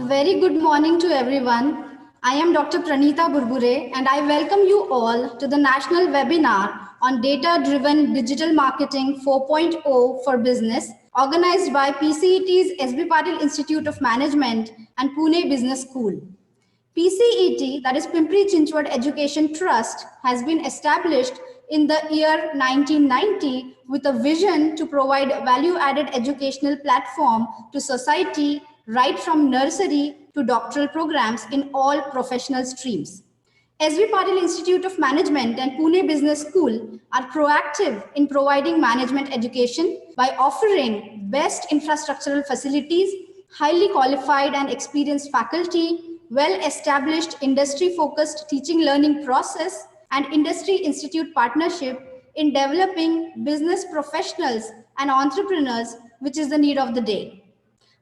very good morning to everyone. I am Dr. Pranita Burbure and I welcome you all to the national webinar on Data-Driven Digital Marketing 4.0 for Business, organized by PCET's SB Patil Institute of Management and Pune Business School. PCET, that is Pimpri Chinchwad Education Trust, has been established in the year 1990 with a vision to provide value-added educational platform to society right from nursery to doctoral programs in all professional streams. SB Patil Institute of Management and Pune Business School are proactive in providing management education by offering best infrastructural facilities, highly qualified and experienced faculty, well-established industry-focused teaching learning process, and industry-institute partnership in developing business professionals and entrepreneurs, which is the need of the day.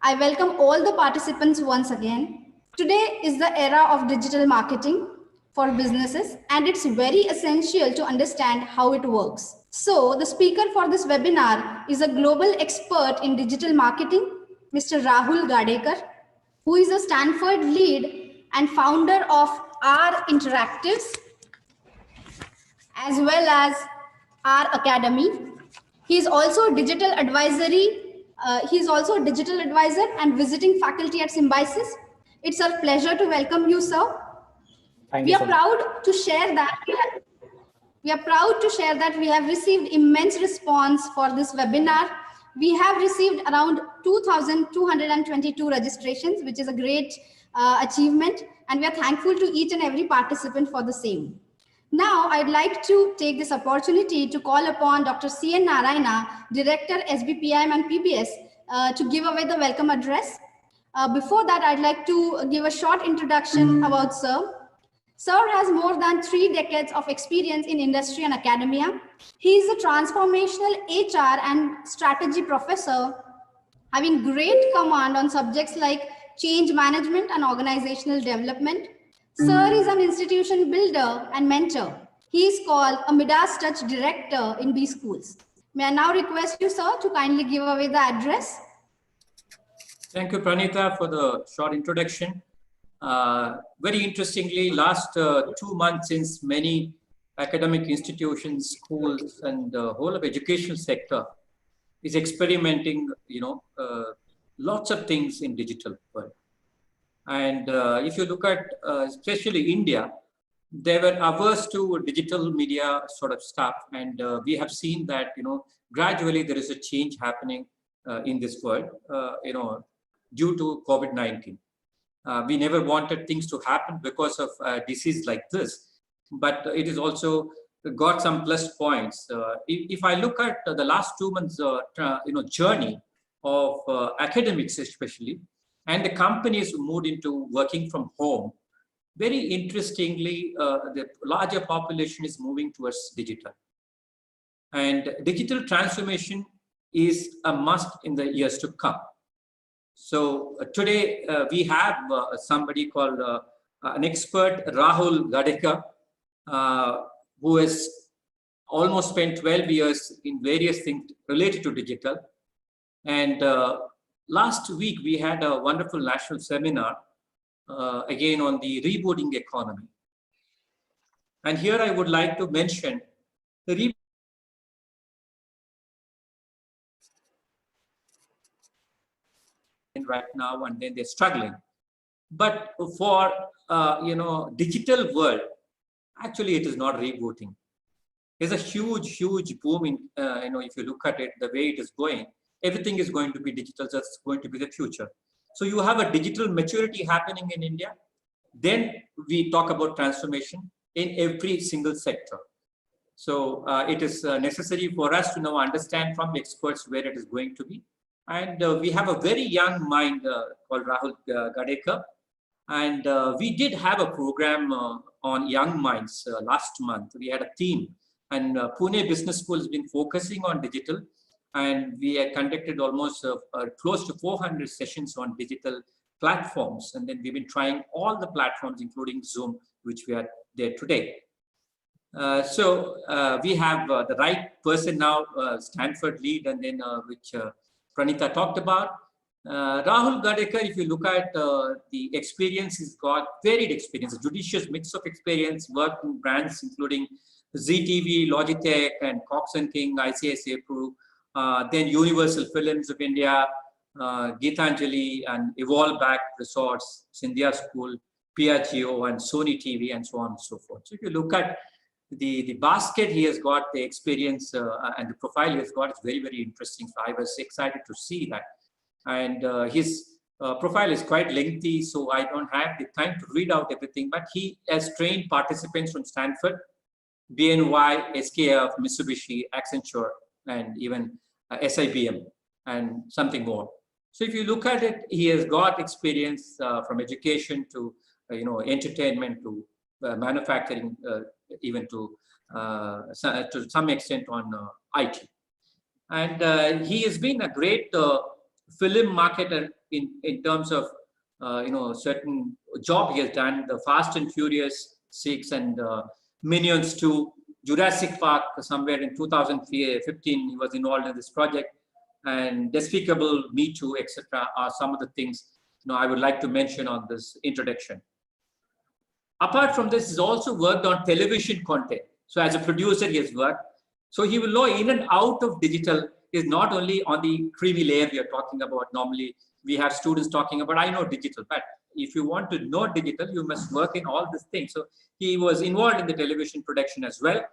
I welcome all the participants once again. Today is the era of digital marketing for businesses, and it's very essential to understand how it works. So the speaker for this webinar is a global expert in digital marketing, Mr. Rahul Gadekar, who is a Stanford lead and founder of R Interactives, as well as R Academy. He is also a digital advisory. He is also a digital advisor and visiting faculty at Symbiosis. It's a pleasure to welcome you, sir. We are proud to share that we have received immense response for this webinar. We have received around 2,222 registrations, which is a great achievement, and we are thankful to each and every participant for the same. Now, I'd like to take this opportunity to call upon Dr. C.N. Narayana, Director, SBPIM and PBS, to give away the welcome address. Before that, I'd like to give a short introduction about Sir. Sir has more than 3 decades of experience in industry and academia. He is a transformational HR and strategy professor, having great command on subjects like change management and organizational development. Sir is an institution builder and mentor. He is called a Midas Touch Director in B Schools. May I now request you, sir, to kindly give away the address? Thank you, Pranita, for the short introduction. Very interestingly, last 2 months since many academic institutions, schools, and the whole of educational sector is experimenting, lots of things in digital world. And if you look at especially India, they were averse to digital media sort of stuff, and we have seen that gradually there is a change happening in this world, due to COVID-19. We never wanted things to happen because of a disease like this, but it is also got some plus points. If I look at the last 2 months, journey of academics especially, and the companies moved into working from home, very interestingly, the larger population is moving towards digital. And digital transformation is a must in the years to come. So today we have somebody called an expert, Rahul Gadekar, who has almost spent 12 years in various things related to digital. And last week we had a wonderful national seminar, again on the rebooting economy. And here I would like to mention the right now, and then they're struggling. But for digital world, actually it is not rebooting. There's a huge boom in if you look at it, the way it is going, everything is going to be digital. That's going to be the future. So you have a digital maturity happening in India. Then we talk about transformation in every single sector. So it is necessary for us to now understand from experts where it is going to be. And we have a very young mind called Rahul Gadekar. And we did have a program on young minds last month. We had a theme, and Pune Business School has been focusing on digital. And we had conducted almost close to 400 sessions on digital platforms. And then we've been trying all the platforms, including Zoom, which we are there today. So we have the right person now, Stanford lead, and then which Pranita talked about. Rahul Gadekar, if you look at the experience, he's got varied experience, a judicious mix of experience, worked in brands including ZTV, Logitech, and Cox and King, ICICI Pru, then Universal Films of India, Geetanjali, and Evolve Back Resorts, Scindia School, Piaggio, and Sony TV, and so on and so forth. So if you look at the basket he has got, the experience and the profile he has got is very, very interesting. So I was excited to see that. And his profile is quite lengthy, so I don't have the time to read out everything, but he has trained participants from Stanford, BNY, SKF, Mitsubishi, Accenture, and even SIBM, and something more. So if you look at it, he has got experience from education to entertainment to manufacturing, even to some extent on IT. And he has been a great film marketer in terms of certain job he has done. The Fast and Furious 6 and Minions 2, Jurassic Park somewhere in 2015 he was involved in this project, and Despicable Me Too, etc. are some of the things I would like to mention on this introduction. Apart from this, he's also worked on television content. So as a producer, he has worked. So he will know in and out of digital is not only on the creamy layer we are talking about. Normally, we have students talking about, I know digital, but if you want to know digital, you must work in all these things. So he was involved in the television production as well.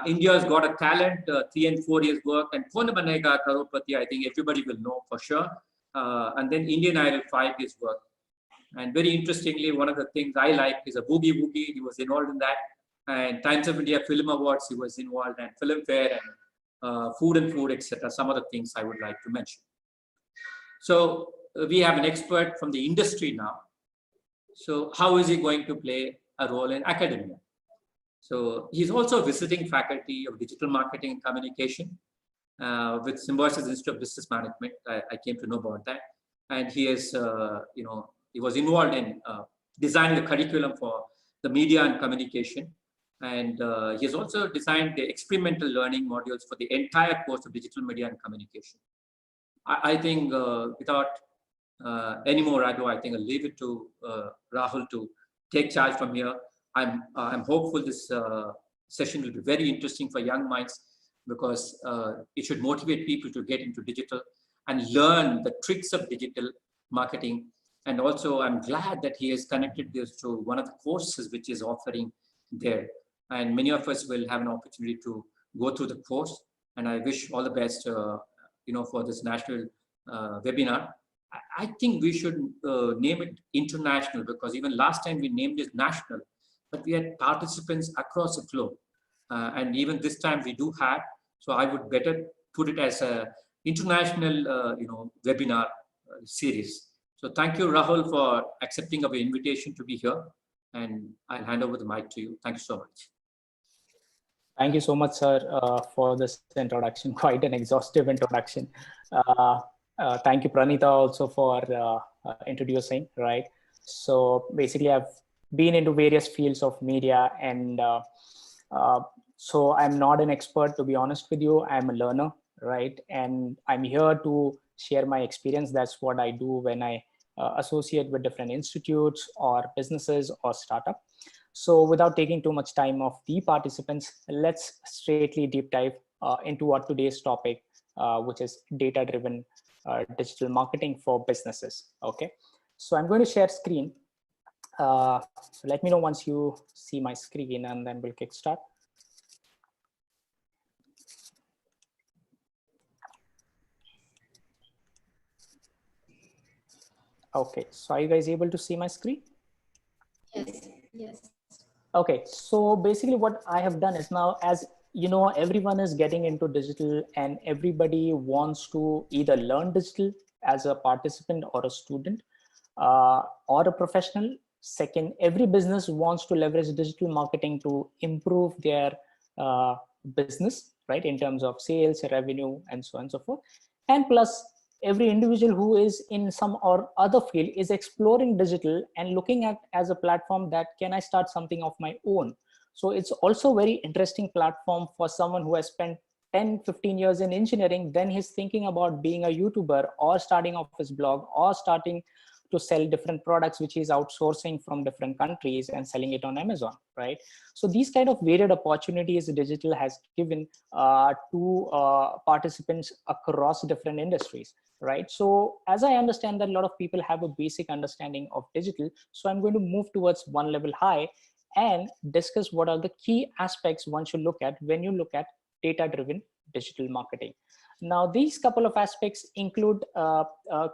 India's Got a Talent, 3 and 4 years work, and Kaun Banega Crorepati, I think everybody will know for sure. And then Indian Idol, 5 years work. And very interestingly, one of the things I like is a Boogie Woogie. He was involved in that. And Times of India Film Awards, he was involved, and Filmfare, and Food and Food, etc. Some other things I would like to mention. So we have an expert from the industry now. So how is he going to play a role in academia? So he's also visiting faculty of digital marketing and communication with Symbiosis Institute of Business Management. I came to know about that. And he is, he was involved in designing the curriculum for the media and communication. And he has also designed the experimental learning modules for the entire course of digital media and communication. I think without any more ado, I think I'll leave it to Rahul to take charge from here. I'm hopeful this session will be very interesting for young minds, because it should motivate people to get into digital and learn the tricks of digital marketing. And also, I'm glad that he has connected this to one of the courses which is offering there. And many of us will have an opportunity to go through the course. And I wish all the best, for this national webinar. I think we should name it international, because even last time we named it national, but we had participants across the globe. And even this time we do have. So I would better put it as a international, webinar series. So thank you, Rahul, for accepting our invitation to be here. And I'll hand over the mic to you. Thank you so much. Thank you so much, sir, for this introduction. Quite an exhaustive introduction. Thank you, Pranita, also for introducing, right? So basically, I've been into various fields of media, and so I'm not an expert, to be honest with you. I'm a learner, right? And I'm here to share my experience. That's what I do when I associate with different institutes or businesses or startup. So without taking too much time of the participants, let's straightly deep dive into what today's topic, which is data-driven digital marketing for businesses. Okay, so I'm going to share screen. So let me know once you see my screen, and then we'll kickstart. Okay, so are you guys able to see my screen? Yes, yes. Okay, so basically what I have done is, now, as you know, everyone is getting into digital, and everybody wants to either learn digital as a participant or a student or a professional. Second, every business wants to leverage digital marketing to improve their business, right, in terms of sales, revenue, and so on and so forth. And plus, every individual who is in some or other field is exploring digital and looking at as a platform that, can I start something of my own? So it's also very interesting platform for someone who has spent 10, 15 years in engineering, then he's thinking about being a YouTuber or starting off his blog or starting to sell different products which he's outsourcing from different countries and selling it on Amazon, right? So these kind of varied opportunities digital has given to participants across different industries, right? So as I understand that a lot of people have a basic understanding of digital, so I'm going to move towards one level high and discuss what are the key aspects one should look at when you look at data-driven digital marketing. Now, these couple of aspects include a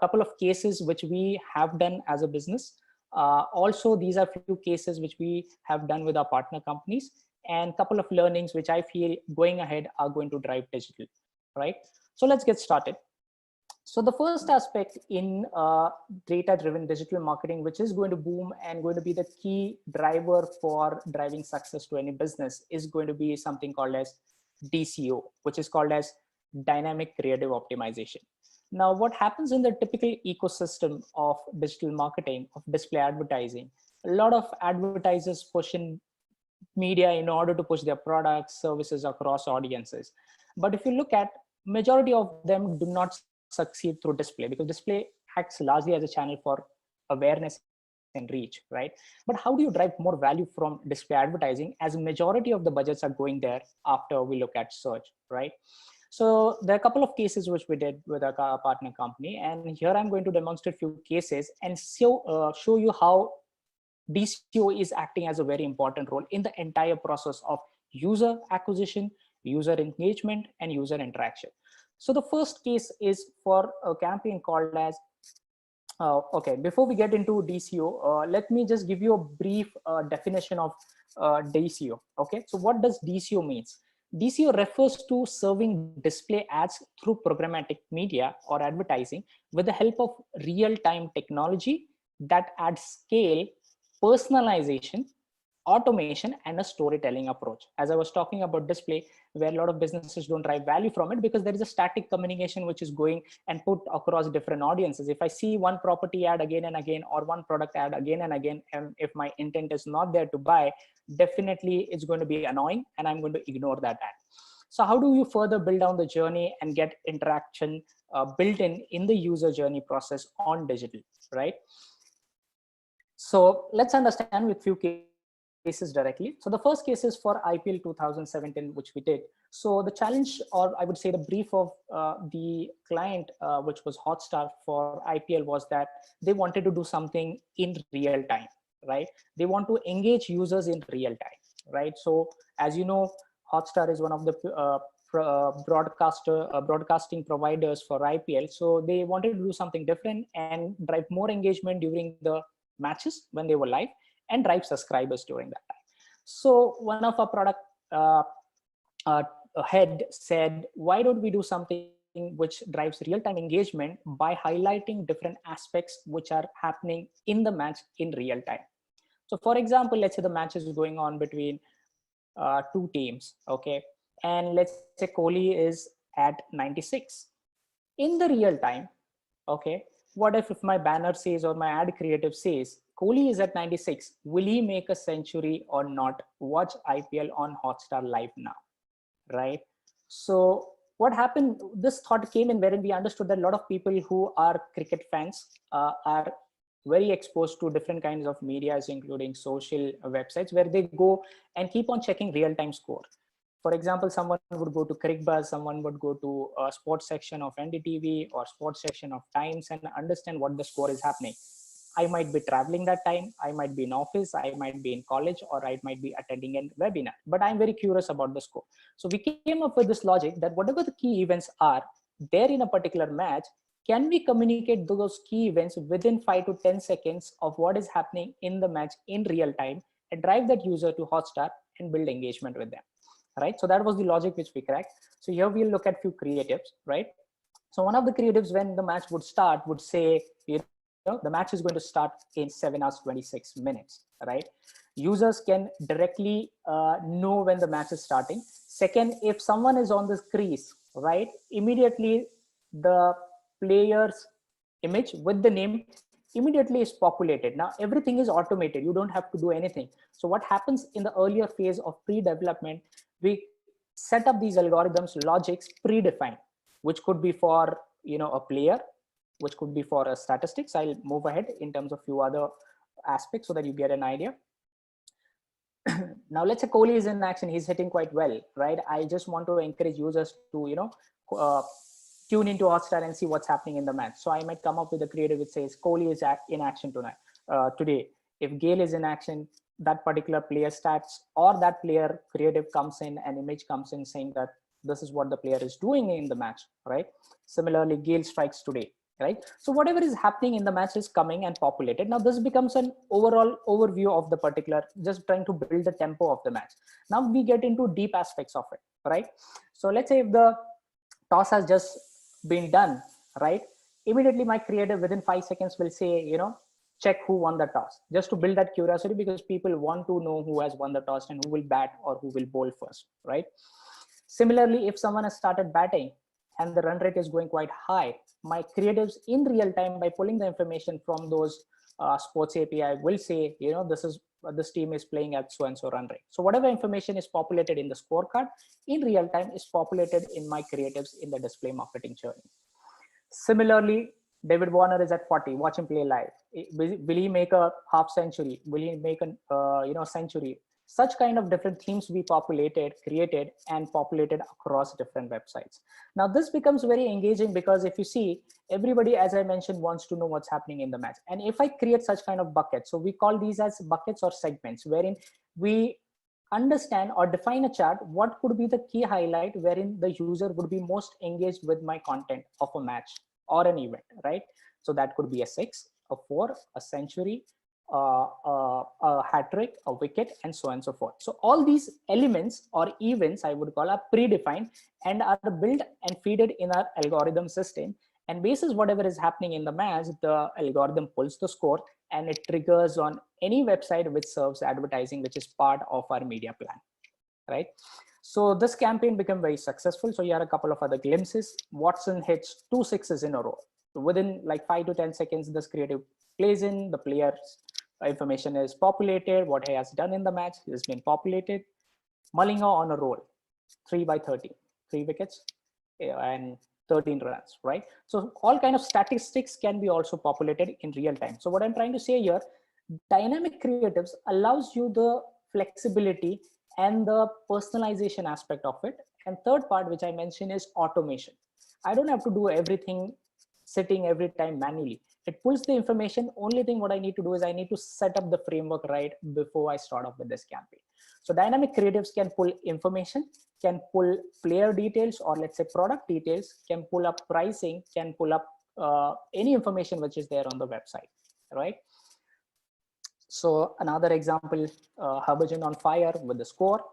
couple of cases which we have done as a business. Also, these are few cases which we have done with our partner companies, and couple of learnings which I feel going ahead are going to drive digital, right? So let's get started. So the first aspect in data-driven digital marketing, which is going to boom and going to be the key driver for driving success to any business, is going to be something called as DCO, which is called as dynamic creative optimization. Now, what happens in the typical ecosystem of digital marketing, of display advertising, a lot of advertisers push in media in order to push their products, services across audiences. But if you look at, majority of them do not succeed through display, because display acts largely as a channel for awareness and reach, right? But how do you drive more value from display advertising, as majority of the budgets are going there after we look at search, right? So there are a couple of cases which we did with our partner company, and here I'm going to demonstrate a few cases and show you how DCO is acting as a very important role in the entire process of user acquisition, user engagement, and user interaction. So the first case is for a campaign called as, okay, before we get into DCO, let me just give you a brief definition of DCO. Okay, so what does DCO means? DCO refers to serving display ads through programmatic media or advertising with the help of real-time technology that adds scale, personalization, automation, and a storytelling approach. As I was talking about display, where a lot of businesses don't drive value from it because there is a static communication which is going and put across different audiences. If I see one property ad again and again, or one product ad again and again, and if my intent is not there to buy, definitely it's going to be annoying and I'm going to ignore that ad. So how do you further build down the journey and get interaction built in the user journey process on digital, right? So let's understand with few cases directly. So the first case is for IPL 2017, which we did. So the challenge, or I would say the brief of the client, which was Hotstar for IPL, was that they wanted to do something in real time, right? They want to engage users in real time, right? So as you know, Hotstar is one of the broadcasting providers for IPL. So they wanted to do something different and drive more engagement during the matches when they were live, and drive subscribers during that time. So one of our product head said, why don't we do something which drives real-time engagement by highlighting different aspects which are happening in the match in real time. So for example, let's say the match is going on between two teams, okay? And let's say Kohli is at 96. In the real time, okay, what if my banner says or my ad creative says Kohli is at 96, will he make a century or not? Watch IPL on Hotstar live now, right? So what happened, this thought came in wherein we understood that a lot of people who are cricket fans are very exposed to different kinds of medias, including social websites, where they go and keep on checking real-time score. For example, someone would go to CricBuzz, someone would go to a sports section of NDTV or sports section of Times and understand what the score is happening. I might be traveling that time, I might be in office, I might be in college, or I might be attending a webinar, but I'm very curious about the score. So we came up with this logic that whatever the key events are there in a particular match, can we communicate those key events within 5 to 10 seconds of what is happening in the match in real time and drive that user to Hotstar and build engagement with them, right? So that was the logic which we cracked. So here we'll look at few creatives, right? So one of the creatives when the match would start would say, the match is going to start in 7 hours 26 minutes, right? Users can directly know when the match is starting. Second, if someone is on the crease, right, immediately the player's image with the name immediately is populated. Now everything is automated, you don't have to do anything. So what happens in the earlier phase of pre-development, we set up these algorithms, logics predefined, which could be for, a player, which could be for a statistics. I'll move ahead in terms of few other aspects so that you get an idea. Now, let's say Kohli is in action, he's hitting quite well, right? I just want to encourage users to, tune into Hotstar and see what's happening in the match. So I might come up with a creative which says Kohli is in action today. If Gale is in action, that particular player stats or that player creative comes in, an image comes in saying that this is what the player is doing in the match, right? Similarly, Gale strikes today, right? So whatever is happening in the match is coming and populated. Now this becomes an overall overview of the particular, just trying to build the tempo of the match. Now we get into deep aspects of it, right? So let's say if the toss has just been done, right? Immediately my creative within 5 seconds will say, check who won the toss, just to build that curiosity, because people want to know who has won the toss and who will bat or who will bowl first, right? Similarly, if someone has started batting and the run rate is going quite high, my creatives in real time, by pulling the information from those sports API, will say, this team is playing at so and so run rate. So whatever information is populated in the scorecard in real time is populated in my creatives in the display marketing journey. Similarly, David Warner is at 40. Watch him play live. Will he make a half century? Will he make a century? Such kind of different themes we created and populated across different websites. Now this becomes very engaging because if you see, everybody, as I mentioned, wants to know what's happening in the match. And if I create such kind of buckets, so we call these as buckets or segments, wherein we understand or define a chart, what could be the key highlight wherein the user would be most engaged with my content of a match or an event, right? So that could be a 6, a 4, a century, a hat trick, a wicket, and so on and so forth. So all these elements or events, I would call, are predefined and are built and feeded in our algorithm system. And basis whatever is happening in the match, the algorithm pulls the score and it triggers on any website which serves advertising, which is part of our media plan, right? So this campaign became very successful. So here are a couple of other glimpses. Watson hits 2 6s in a row. So within like 5 to 10 seconds, this creative plays in, the player's information is populated, what he has done in the match has been populated. Mullingar on a roll, 3 by 30, 3 wickets and 13 runs, right? So all kind of statistics can be also populated in real time. So what I'm trying to say here, dynamic creatives allows you the flexibility and the personalization aspect of it. And third part, which I mentioned, is automation. I don't have to do everything sitting every time manually. It pulls the information. Only thing what I need to do is I need to set up the framework right before I start off with this campaign. So dynamic creatives can pull information, can pull player details, or let's say product details, can pull up pricing, can pull up any information which is there on the website, right? So another example, Harbhajan on fire with the score.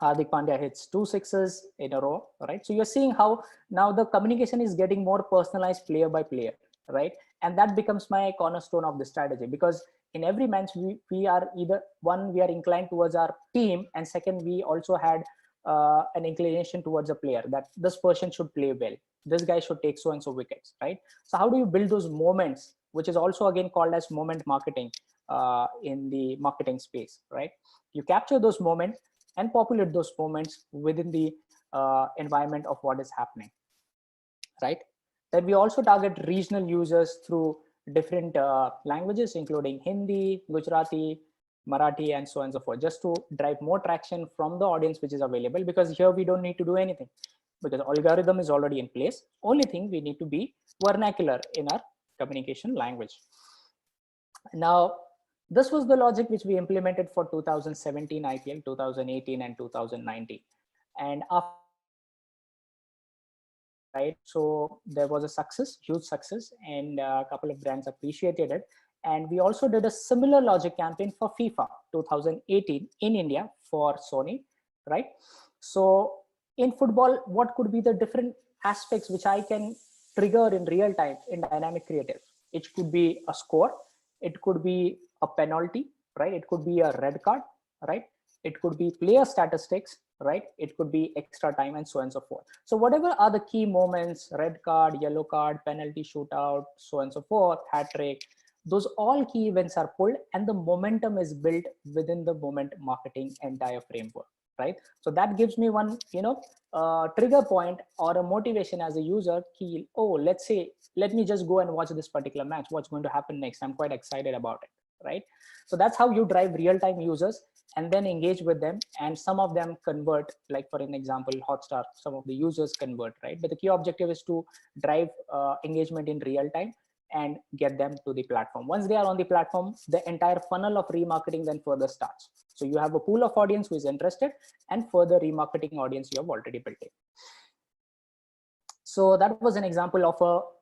Hardik Pandya hits 2 6s in a row, right? So you're seeing how now the communication is getting more personalized player by player, right? And that becomes my cornerstone of the strategy, because in every match we are either one, we are inclined towards our team, and second, we also had an inclination towards a player that this person should play well, this guy should take so and so wickets, right? So how do you build those moments, which is also again called as moment marketing in the marketing space, right? You capture those moments and populate those moments within the environment of what is happening, right? Then we also target regional users through different languages, including Hindi, Gujarati, Marathi, and so on and so forth, just to drive more traction from the audience which is available, because here we don't need to do anything because algorithm is already in place. Only thing we need to be vernacular in our communication language. Now, this was the logic which we implemented for 2017 IPL, 2018 and 2019. And after, right, so there was a success, huge success, and a couple of brands appreciated it. And we also did a similar logic campaign for FIFA 2018 in India for Sony, right? So in football, what could be the different aspects which I can trigger in real time in dynamic creative? It could be a score, it could be a penalty, right? It could be a red card, right? It could be player statistics, right? It could be extra time, and so on and so forth. So whatever are the key moments, red card, yellow card, penalty, shootout, so on and so forth, hat trick, those all key events are pulled and the momentum is built within the moment marketing entire framework, right? So that gives me one, trigger point or a motivation as a user. Key, oh, let me just go and watch this particular match. What's going to happen next? I'm quite excited about it, right? So that's how you drive real-time users and then engage with them. And some of them convert, like for an example, Hotstar, some of the users convert, right? But the key objective is to drive engagement in real time and get them to the platform. Once they are on the platform, the entire funnel of remarketing then further starts. So you have a pool of audience who is interested, and further remarketing audience you have already built in. So that was an example of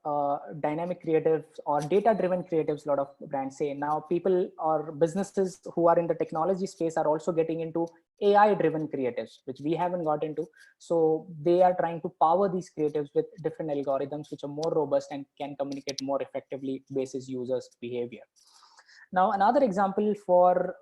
a dynamic creative or data-driven creatives. A lot of brands say now people or businesses who are in the technology space are also getting into AI-driven creatives, which we haven't got into. So they are trying to power these creatives with different algorithms which are more robust and can communicate more effectively basis users' behavior. Now, another example for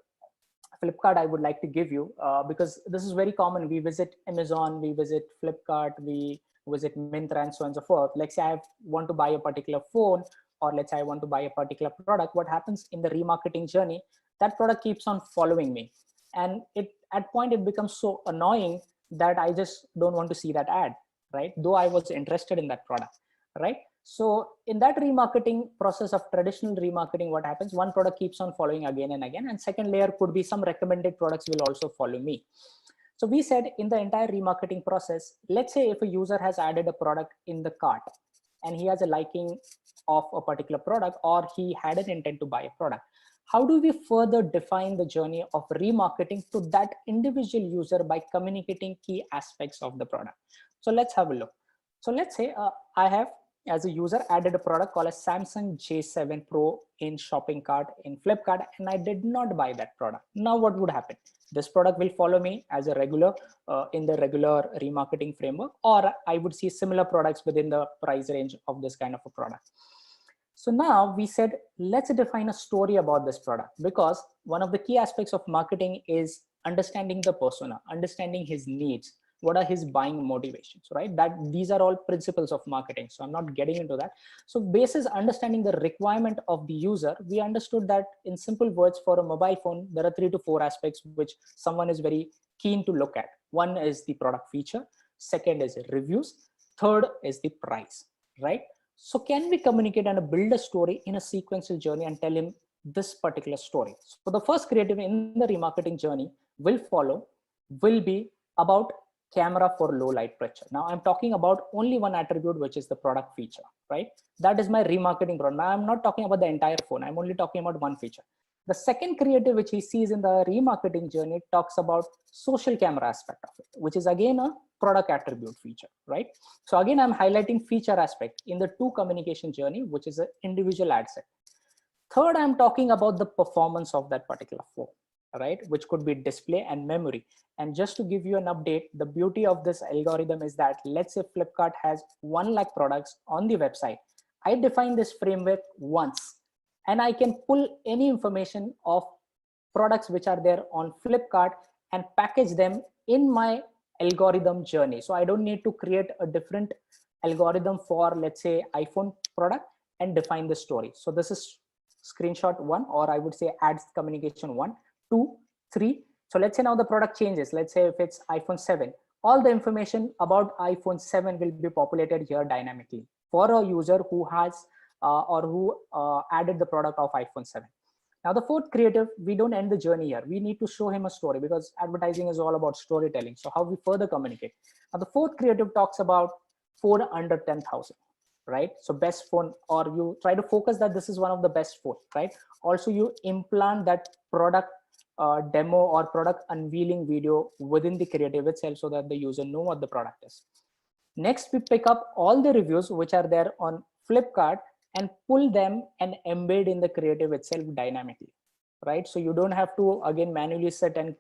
Flipkart I would like to give you, because this is very common. We visit Amazon, we visit Flipkart, we visit Myntra, and so on and so forth. Let's say I want to buy a particular phone, or let's say I want to buy a particular product. What happens in the remarketing journey? That product keeps on following me, and at point it becomes so annoying that I just don't want to see that ad, right? Though I was interested in that product, right? So in that remarketing process of traditional remarketing, what happens? One product keeps on following again and again, and second layer could be some recommended products will also follow me. So we said in the entire remarketing process, let's say if a user has added a product in the cart and he has a liking of a particular product, or he had an intent to buy a product, how do we further define the journey of remarketing to that individual user by communicating key aspects of the product? So let's have a look. So let's say I have, as a user, added a product called a Samsung J7 Pro in shopping cart in Flipkart, and I did not buy that product. Now what would happen? This product will follow me as a regular in the regular remarketing framework, or I would see similar products within the price range of this kind of a product. So now we said, let's define a story about this product, because one of the key aspects of marketing is understanding the persona, understanding his needs. What are his buying motivations, right? That these are all principles of marketing. So I'm not getting into that. So basis understanding the requirement of the user, we understood that in simple words, for a mobile phone, there are 3 to 4 aspects which someone is very keen to look at. One is the product feature. Second is reviews. Third is the price, right? So can we communicate and build a story in a sequential journey and tell him this particular story? So the first creative in the remarketing journey will be about camera for low light pressure. Now I'm talking about only one attribute, which is the product feature, right? That is my remarketing product. Now I'm not talking about the entire phone. I'm only talking about one feature. The second creative which he sees in the remarketing journey talks about social camera aspect of it, which is again a product attribute feature, right? So again, I'm highlighting feature aspect in the 2 communication journey, which is an individual ad set. Third, I'm talking about the performance of that particular phone, right? Which could be display and memory. And just to give you an update, the beauty of this algorithm is that, let's say Flipkart has 1 lakh products on the website. I define this framework once, and I can pull any information of products which are there on Flipkart and package them in my algorithm journey. So I don't need to create a different algorithm for, let's say, iPhone product and define the story. So this is screenshot 1, or I would say ads communication 1, 2, 3. So let's say now the product changes. Let's say if it's iPhone 7, all the information about iPhone 7 will be populated here dynamically for a user who has or who added the product of iPhone 7. Now the fourth creative, we don't end the journey here. We need to show him a story, because advertising is all about storytelling. So how we further communicate. Now the fourth creative talks about phone under 10,000, right? So best phone, or you try to focus that this is one of the best phone, right? Also you implant that product demo or product unveiling video within the creative itself, so that the user know what the product is. Next, we pick up all the reviews which are there on Flipkart and pull them and embed in the creative itself dynamically, right? So you don't have to again manually sit and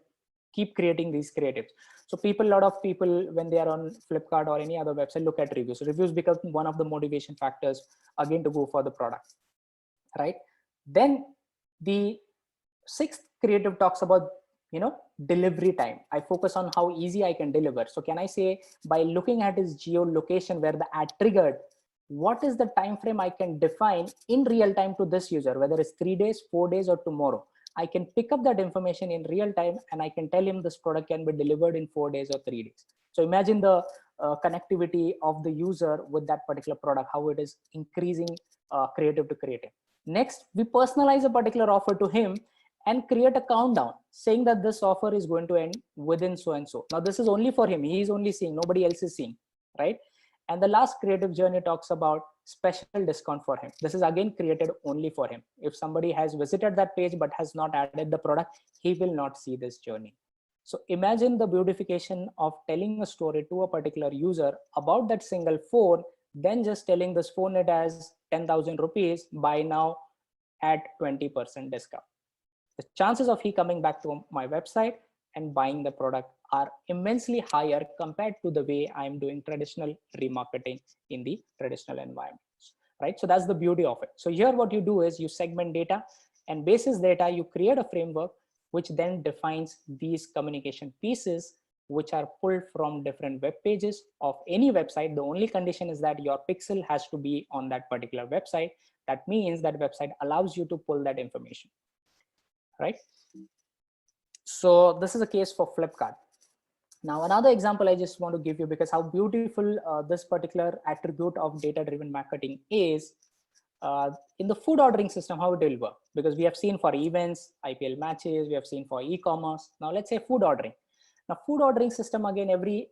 keep creating these creatives. So a lot of people, when they are on Flipkart or any other website, look at reviews. Reviews become one of the motivation factors again to go for the product, right? Then the 6th creative talks about, delivery time. I focus on how easy I can deliver. So can I say, by looking at his geolocation where the ad triggered, what is the time frame I can define in real time to this user, whether it's 3 days, 4 days, or tomorrow? I can pick up that information in real time and I can tell him this product can be delivered in 4 days or 3 days. So imagine the connectivity of the user with that particular product, how it is increasing creative to creative. Next, we personalize a particular offer to him and create a countdown saying that this offer is going to end within so and so. Now this is only for him. He is only seeing, nobody else is seeing, right? And the last creative journey talks about special discount for him. This is again created only for him. If somebody has visited that page but has not added the product, he will not see this journey. So imagine the beautification of telling a story to a particular user about that single phone, then just telling this phone it has 10,000 rupees, buy now at 20% discount. The chances of he coming back to my website and buying the product are immensely higher compared to the way I'm doing traditional remarketing in the traditional environments, right? So that's the beauty of it. So here what you do is you segment data, and basis data, you create a framework which then defines these communication pieces which are pulled from different web pages of any website. The only condition is that your pixel has to be on that particular website. That means that website allows you to pull that information, right? So this is a case for Flipkart. Now, another example I just want to give you, because how beautiful this particular attribute of data-driven marketing is in the food ordering system, how it will work. Because we have seen for events, IPL matches, we have seen for e-commerce. Now, let's say food ordering. Now, food ordering system, again, every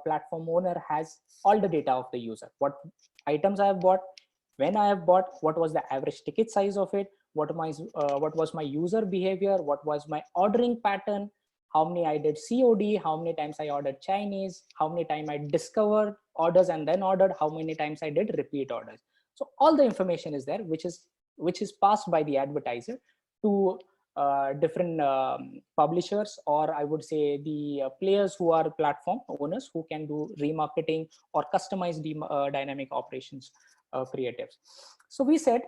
platform owner has all the data of the user. What items I have bought, when I have bought, what was the average ticket size of it, what was my user behavior, what was my ordering pattern, how many I did COD, how many times I ordered Chinese, how many times I discovered orders and then ordered, how many times I did repeat orders. So all the information is there, which is passed by the advertiser to different publishers, or I would say the players who are platform owners who can do remarketing or customize dynamic operations creatives. So we said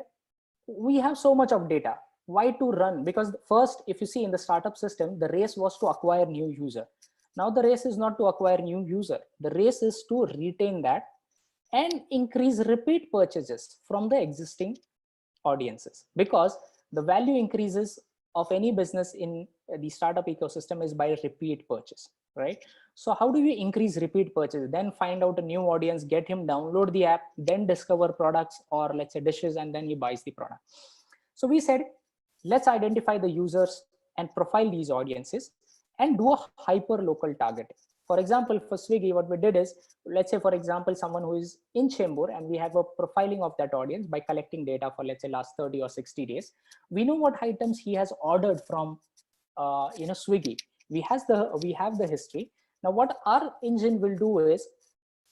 we have so much of data. Why to run? Because first, if you see in the startup system, the race was to acquire new user. Now the race is not to acquire new user. The race is to retain that and increase repeat purchases from the existing audiences, because the value increases of any business in the startup ecosystem is by repeat purchase, right? So how do you increase repeat purchase? Then find out a new audience, get him download the app, then discover products or let's say dishes, and then he buys the product. So we said, let's identify the users and profile these audiences and do a hyper local targeting. For example, for Swiggy, what we did is, let's say, for example, someone who is in Chembur, and we have a profiling of that audience by collecting data for, let's say, last 30 or 60 days. We know what items he has ordered from, Swiggy. We have the history. Now, what our engine will do is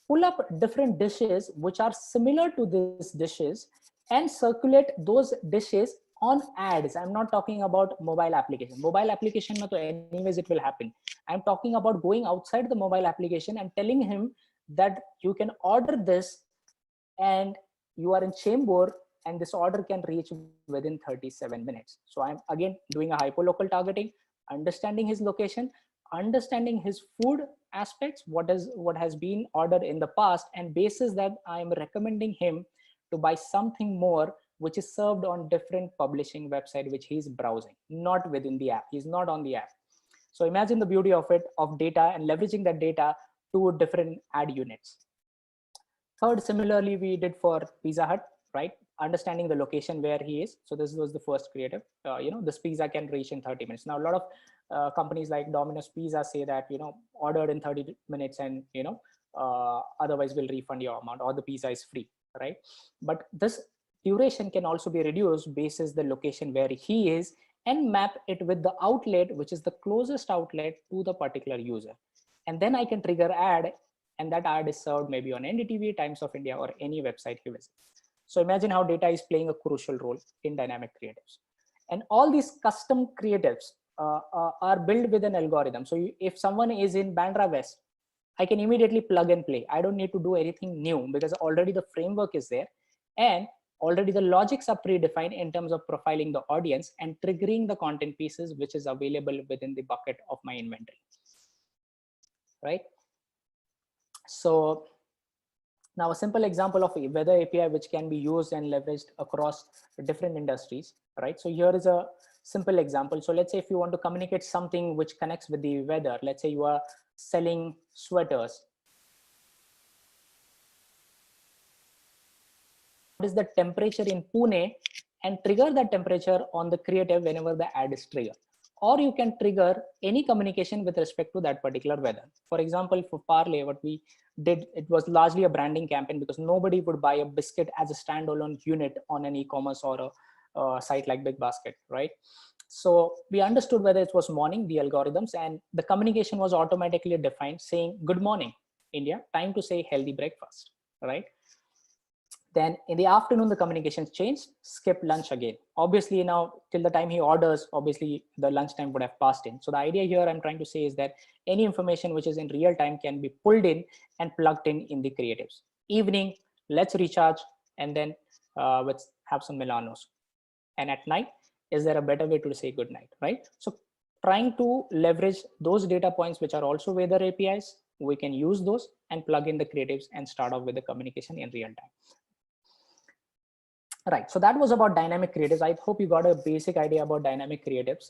pull up different dishes which are similar to these dishes and circulate those dishes on ads. I'm not talking about mobile application. Mobile application, anyways, it will happen. I'm talking about going outside the mobile application and telling him that you can order this and you are in Chembur and this order can reach within 37 minutes. So I'm again doing a hyperlocal targeting, understanding his location, understanding his food aspects, what has been ordered in the past, and basis that I'm recommending him to buy something more which is served on different publishing website which he's browsing, not within the app. He's not on the app. So imagine the beauty of it, of data and leveraging that data to different ad units. Third, similarly, we did for Pizza Hut, right? Understanding the location where he is. So this was the first creative. This pizza can reach in 30 minutes. Now, a lot of companies like Domino's Pizza say that, ordered in 30 minutes and, otherwise we'll refund your amount or the pizza is free, right? But this duration can also be reduced basis the location where he is and map it with the outlet, which is the closest outlet to the particular user. And then I can trigger ad, and that ad is served maybe on NDTV, Times of India, or any website he visits. So imagine how data is playing a crucial role in dynamic creatives. And all these custom creatives are built with an algorithm. So if someone is in Bandra West, I can immediately plug and play. I don't need to do anything new because already the framework is there. And already the logics are predefined in terms of profiling the audience and triggering the content pieces which is available within the bucket of my inventory, right? So now a simple example of a weather API which can be used and leveraged across different industries, right? So here is a simple example. So let's say if you want to communicate something which connects with the weather, let's say you are selling sweaters. What is the temperature in Pune, and trigger that temperature on the creative whenever the ad is triggered. Or you can trigger any communication with respect to that particular weather. For example, for Parle, what we did, it was largely a branding campaign because nobody would buy a biscuit as a standalone unit on an e-commerce or a site like BigBasket, right? So we understood whether it was morning, the algorithms, and the communication was automatically defined saying, good morning, India, time to say healthy breakfast, right? Then in the afternoon, the communications changed, skip lunch again. Obviously now till the time he orders, obviously the lunchtime would have passed in. So the idea here I'm trying to say is that any information which is in real time can be pulled in and plugged in the creatives. Evening, let's recharge, and then let's have some Milanos. And at night, is there a better way to say good night, right? So trying to leverage those data points, which are also weather APIs, we can use those and plug in the creatives and start off with the communication in real time. Right, so that was about dynamic creatives. I hope you got a basic idea about dynamic creatives.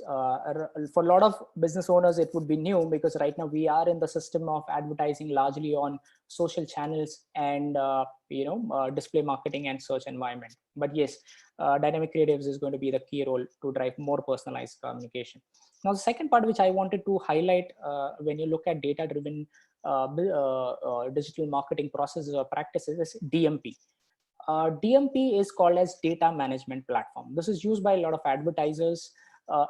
For a lot of business owners, it would be new because right now we are in the system of advertising largely on social channels and display marketing and search environment. But yes, dynamic creatives is going to be the key role to drive more personalized communication. Now, the second part which I wanted to highlight when you look at data-driven digital marketing processes or practices is DMP. DMP is called as data management platform. This is used by a lot of advertisers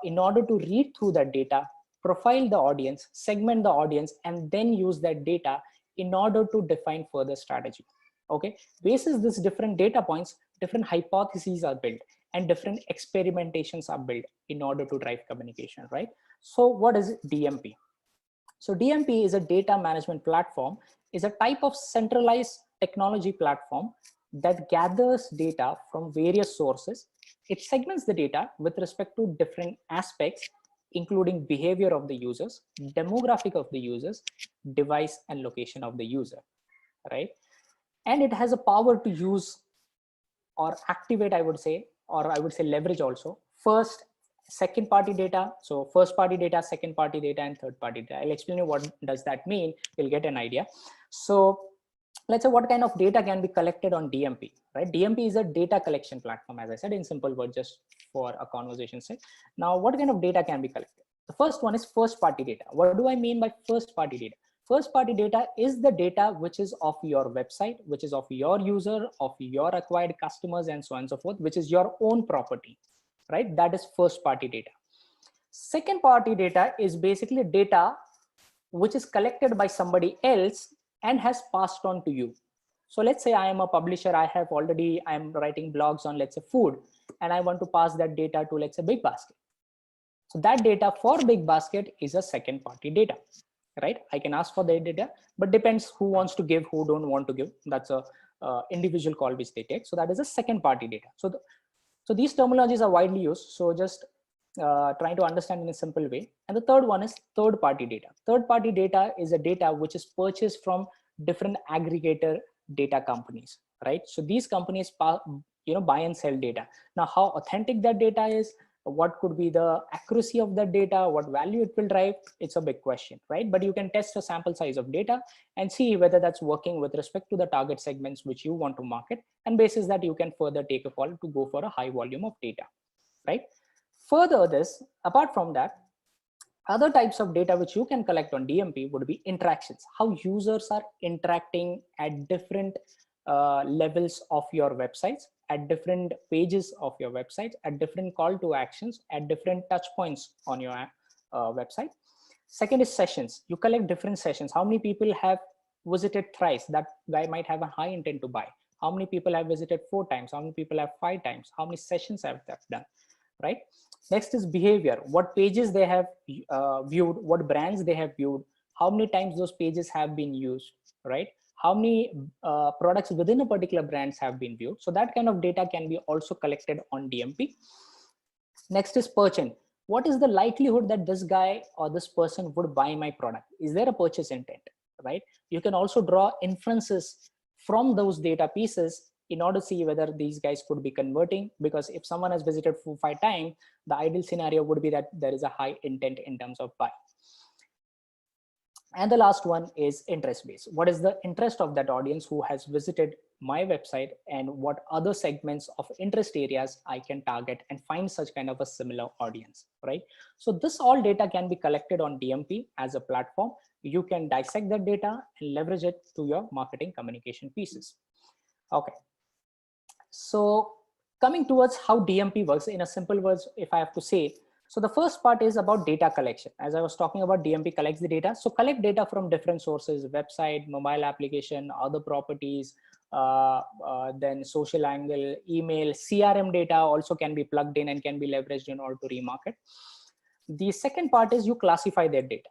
in order to read through that data, profile the audience, segment the audience, and then use that data in order to define further strategy. Okay, basis this different data points, different hypotheses are built and different experimentations are built in order to drive communication, right? So what is DMP? So DMP is a data management platform, is a type of centralized technology platform that gathers data from various sources. It segments the data with respect to different aspects, including behavior of the users, demographic of the users, device and location of the user, right? And it has a power to use or activate, I would say leverage also, second party data. So first party data, second party data, and third party data. I'll explain you what does that mean. You'll get an idea. So let's say what kind of data can be collected on DMP, right? DMP is a data collection platform, as I said, in simple words, just for a conversation's sake. Now, what kind of data can be collected? The first one is first party data. What do I mean by first party data? First party data is the data which is of your website, which is of your user, of your acquired customers, and so on and so forth, which is your own property, right? That is first party data. Second party data is basically data which is collected by somebody else and has passed on to you. So let's say I am a publisher, I'm writing blogs on, let's say, food, and I want to pass that data to, let's say, BigBasket. So that data for BigBasket is a second party data, right? I can ask for the data, but depends who wants to give, who don't want to give. That's a individual call which they take. So that is a second party data. So these terminologies are widely used. So just trying to understand in a simple way. And the third one is third party data. Third party data is a data which is purchased from different aggregator data companies, right? So these companies buy and sell data. Now, how authentic that data is, what could be the accuracy of that data, what value it will drive, it's a big question, right? But you can test a sample size of data and see whether that's working with respect to the target segments which you want to market, and basis that you can further take a call to go for a high volume of data, right? Further this, apart from that, other types of data which you can collect on DMP would be interactions, how users are interacting at different levels of your websites, at different pages of your website, at different call to actions, at different touch points on your website. Second is sessions. You collect different sessions. How many people have visited thrice? That guy might have a high intent to buy. How many people have visited 4 times? How many people have 5 times? How many sessions have that done, right? Next is behavior. What pages they have viewed, what brands they have viewed, how many times those pages have been used, right? How many products within a particular brands have been viewed. So that kind of data can be also collected on DMP. Next is purchase. What is the likelihood that this guy or this person would buy my product? Is there a purchase intent, right? You can also draw inferences from those data pieces in order to see whether these guys could be converting, because if someone has visited 4-5 times, the ideal scenario would be that there is a high intent in terms of buy. And the last one is interest based. What is the interest of that audience who has visited my website, and what other segments of interest areas I can target and find such kind of a similar audience, right? So this all data can be collected on DMP as a platform. You can dissect that data and leverage it to your marketing communication pieces. Okay. So coming towards how DMP works in a simple words, if I have to say, so the first part is about data collection. As I was talking about, DMP collects the data. So collect data from different sources: website, mobile application, other properties, then social angle, email, CRM data also can be plugged in and can be leveraged in order to remarket. The second part is you classify their data.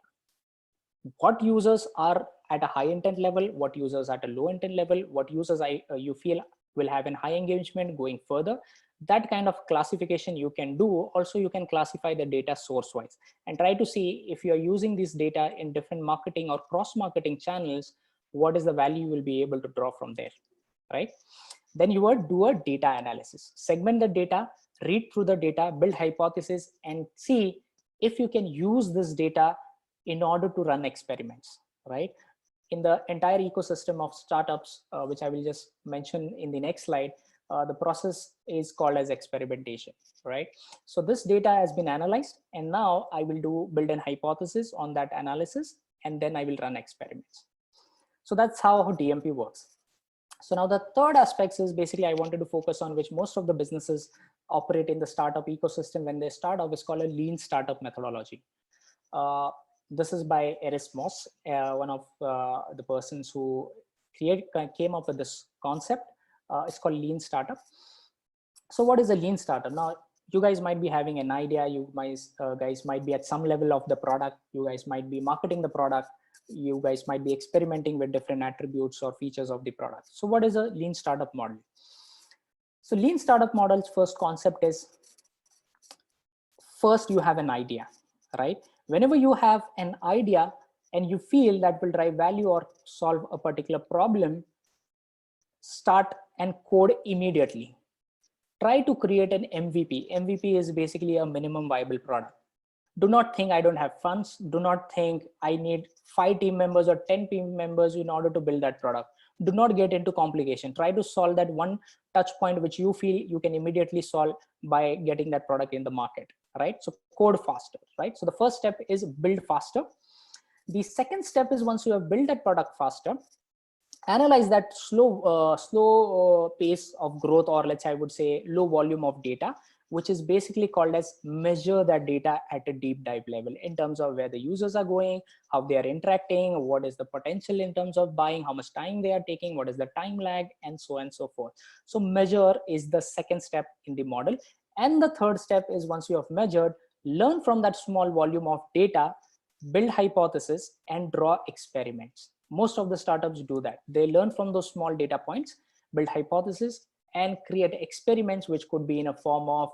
What users are at a high intent level, what users at a low intent level, what users you feel will have a high engagement going further. That kind of classification you can do. Also, you can classify the data source wise and try to see if you're using this data in different marketing or cross marketing channels, what is the value you will be able to draw from there, right? Then you would do a data analysis, segment the data, read through the data, build hypothesis, and see if you can use this data in order to run experiments, right? In the entire ecosystem of startups, which I will just mention in the next slide, the process is called as experimentation, right? So this data has been analyzed, and now I will build an hypothesis on that analysis, and then I will run experiments. So that's how DMP works. So now the third aspect is basically I wanted to focus on, which most of the businesses operate in the startup ecosystem when they start off, is called a lean startup methodology. This is by Eris Moss, one of the persons who came up with this concept. It's called lean startup. So what is a lean startup? Now, you guys might be having an idea. You guys might be at some level of the product. You guys might be marketing the product. You guys might be experimenting with different attributes or features of the product. So what is a lean startup model? So lean startup model's first concept is, first you have an idea, right? Whenever you have an idea and you feel that will drive value or solve a particular problem, start and code immediately. Try to create an MVP. MVP is basically a minimum viable product. Do not think I don't have funds. Do not think I need 5 team members or 10 team members in order to build that product. Do not get into complication. Try to solve that one touch point which you feel you can immediately solve by getting that product in the market, right? So code faster, right? So the first step is build faster. The second step is, once you have built that product faster, analyze that slow pace of growth, or let's say I would say low volume of data, which is basically called as measure that data at a deep dive level in terms of where the users are going, how they are interacting, what is the potential in terms of buying, how much time they are taking, what is the time lag, and so on and so forth. So measure is the second step in the model. And the third step is, once you have measured, learn from that small volume of data, build hypothesis, and draw experiments. Most of the startups do that. They learn from those small data points, build hypothesis, and create experiments, which could be in a form of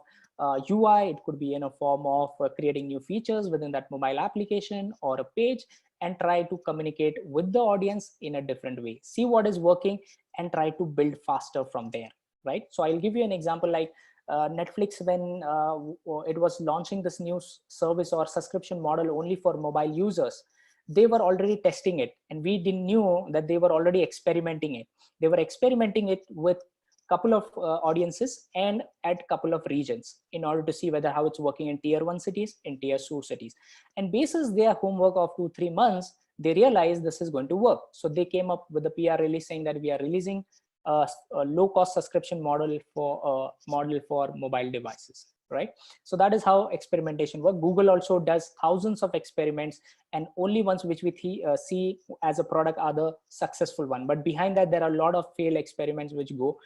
UI, it could be in a form of creating new features within that mobile application or a page, and try to communicate with the audience in a different way. See what is working and try to build faster from there, right? So I'll give you an example like Netflix, when it was launching this new service or subscription model only for mobile users. They were already testing it, and we didn't knew that they were already experimenting it. They were experimenting it with couple of audiences and at couple of regions in order to see whether how it's working in tier 1 cities, in tier 2 cities. And basis their homework of 2-3 months, they realized this is going to work. So they came up with the PR release saying that we are releasing a low cost subscription model for mobile devices, right? So that is how experimentation works. Google also does thousands of experiments, and only ones which we see as a product are the successful one. But behind that, there are a lot of failed experiments which go,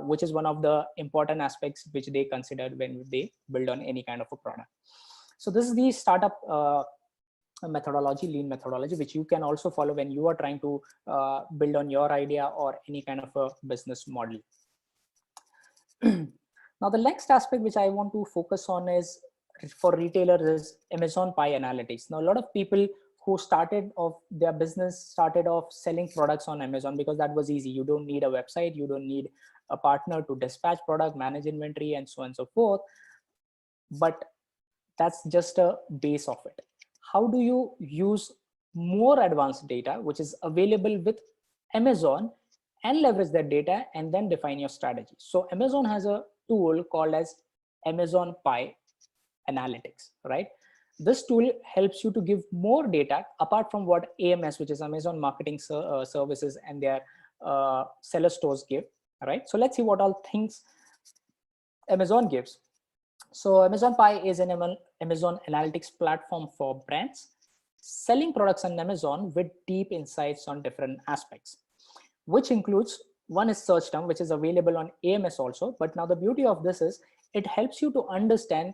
which is one of the important aspects which they consider when they build on any kind of a product. So this is the startup methodology, lean methodology, which you can also follow when you are trying to build on your idea or any kind of a business model. Now, the next aspect which I want to focus on is for retailers is Amazon Pie Analytics. Now, a lot of people who started off their business, started off selling products on Amazon because that was easy. You don't need a website, you don't need a partner to dispatch product, manage inventory, and so on and so forth. But that's just a base of it. How do you use more advanced data, which is available with Amazon, and leverage that data and then define your strategy? So Amazon has a tool called as Amazon Pie Analytics, right? This tool helps you to give more data apart from what AMS, which is Amazon Marketing Services, and their seller stores give, right? So let's see what all things Amazon gives. So Amazon Pie is an Amazon analytics platform for brands selling products on Amazon with deep insights on different aspects, which includes, one is search term, which is available on AMS also. But now the beauty of this is it helps you to understand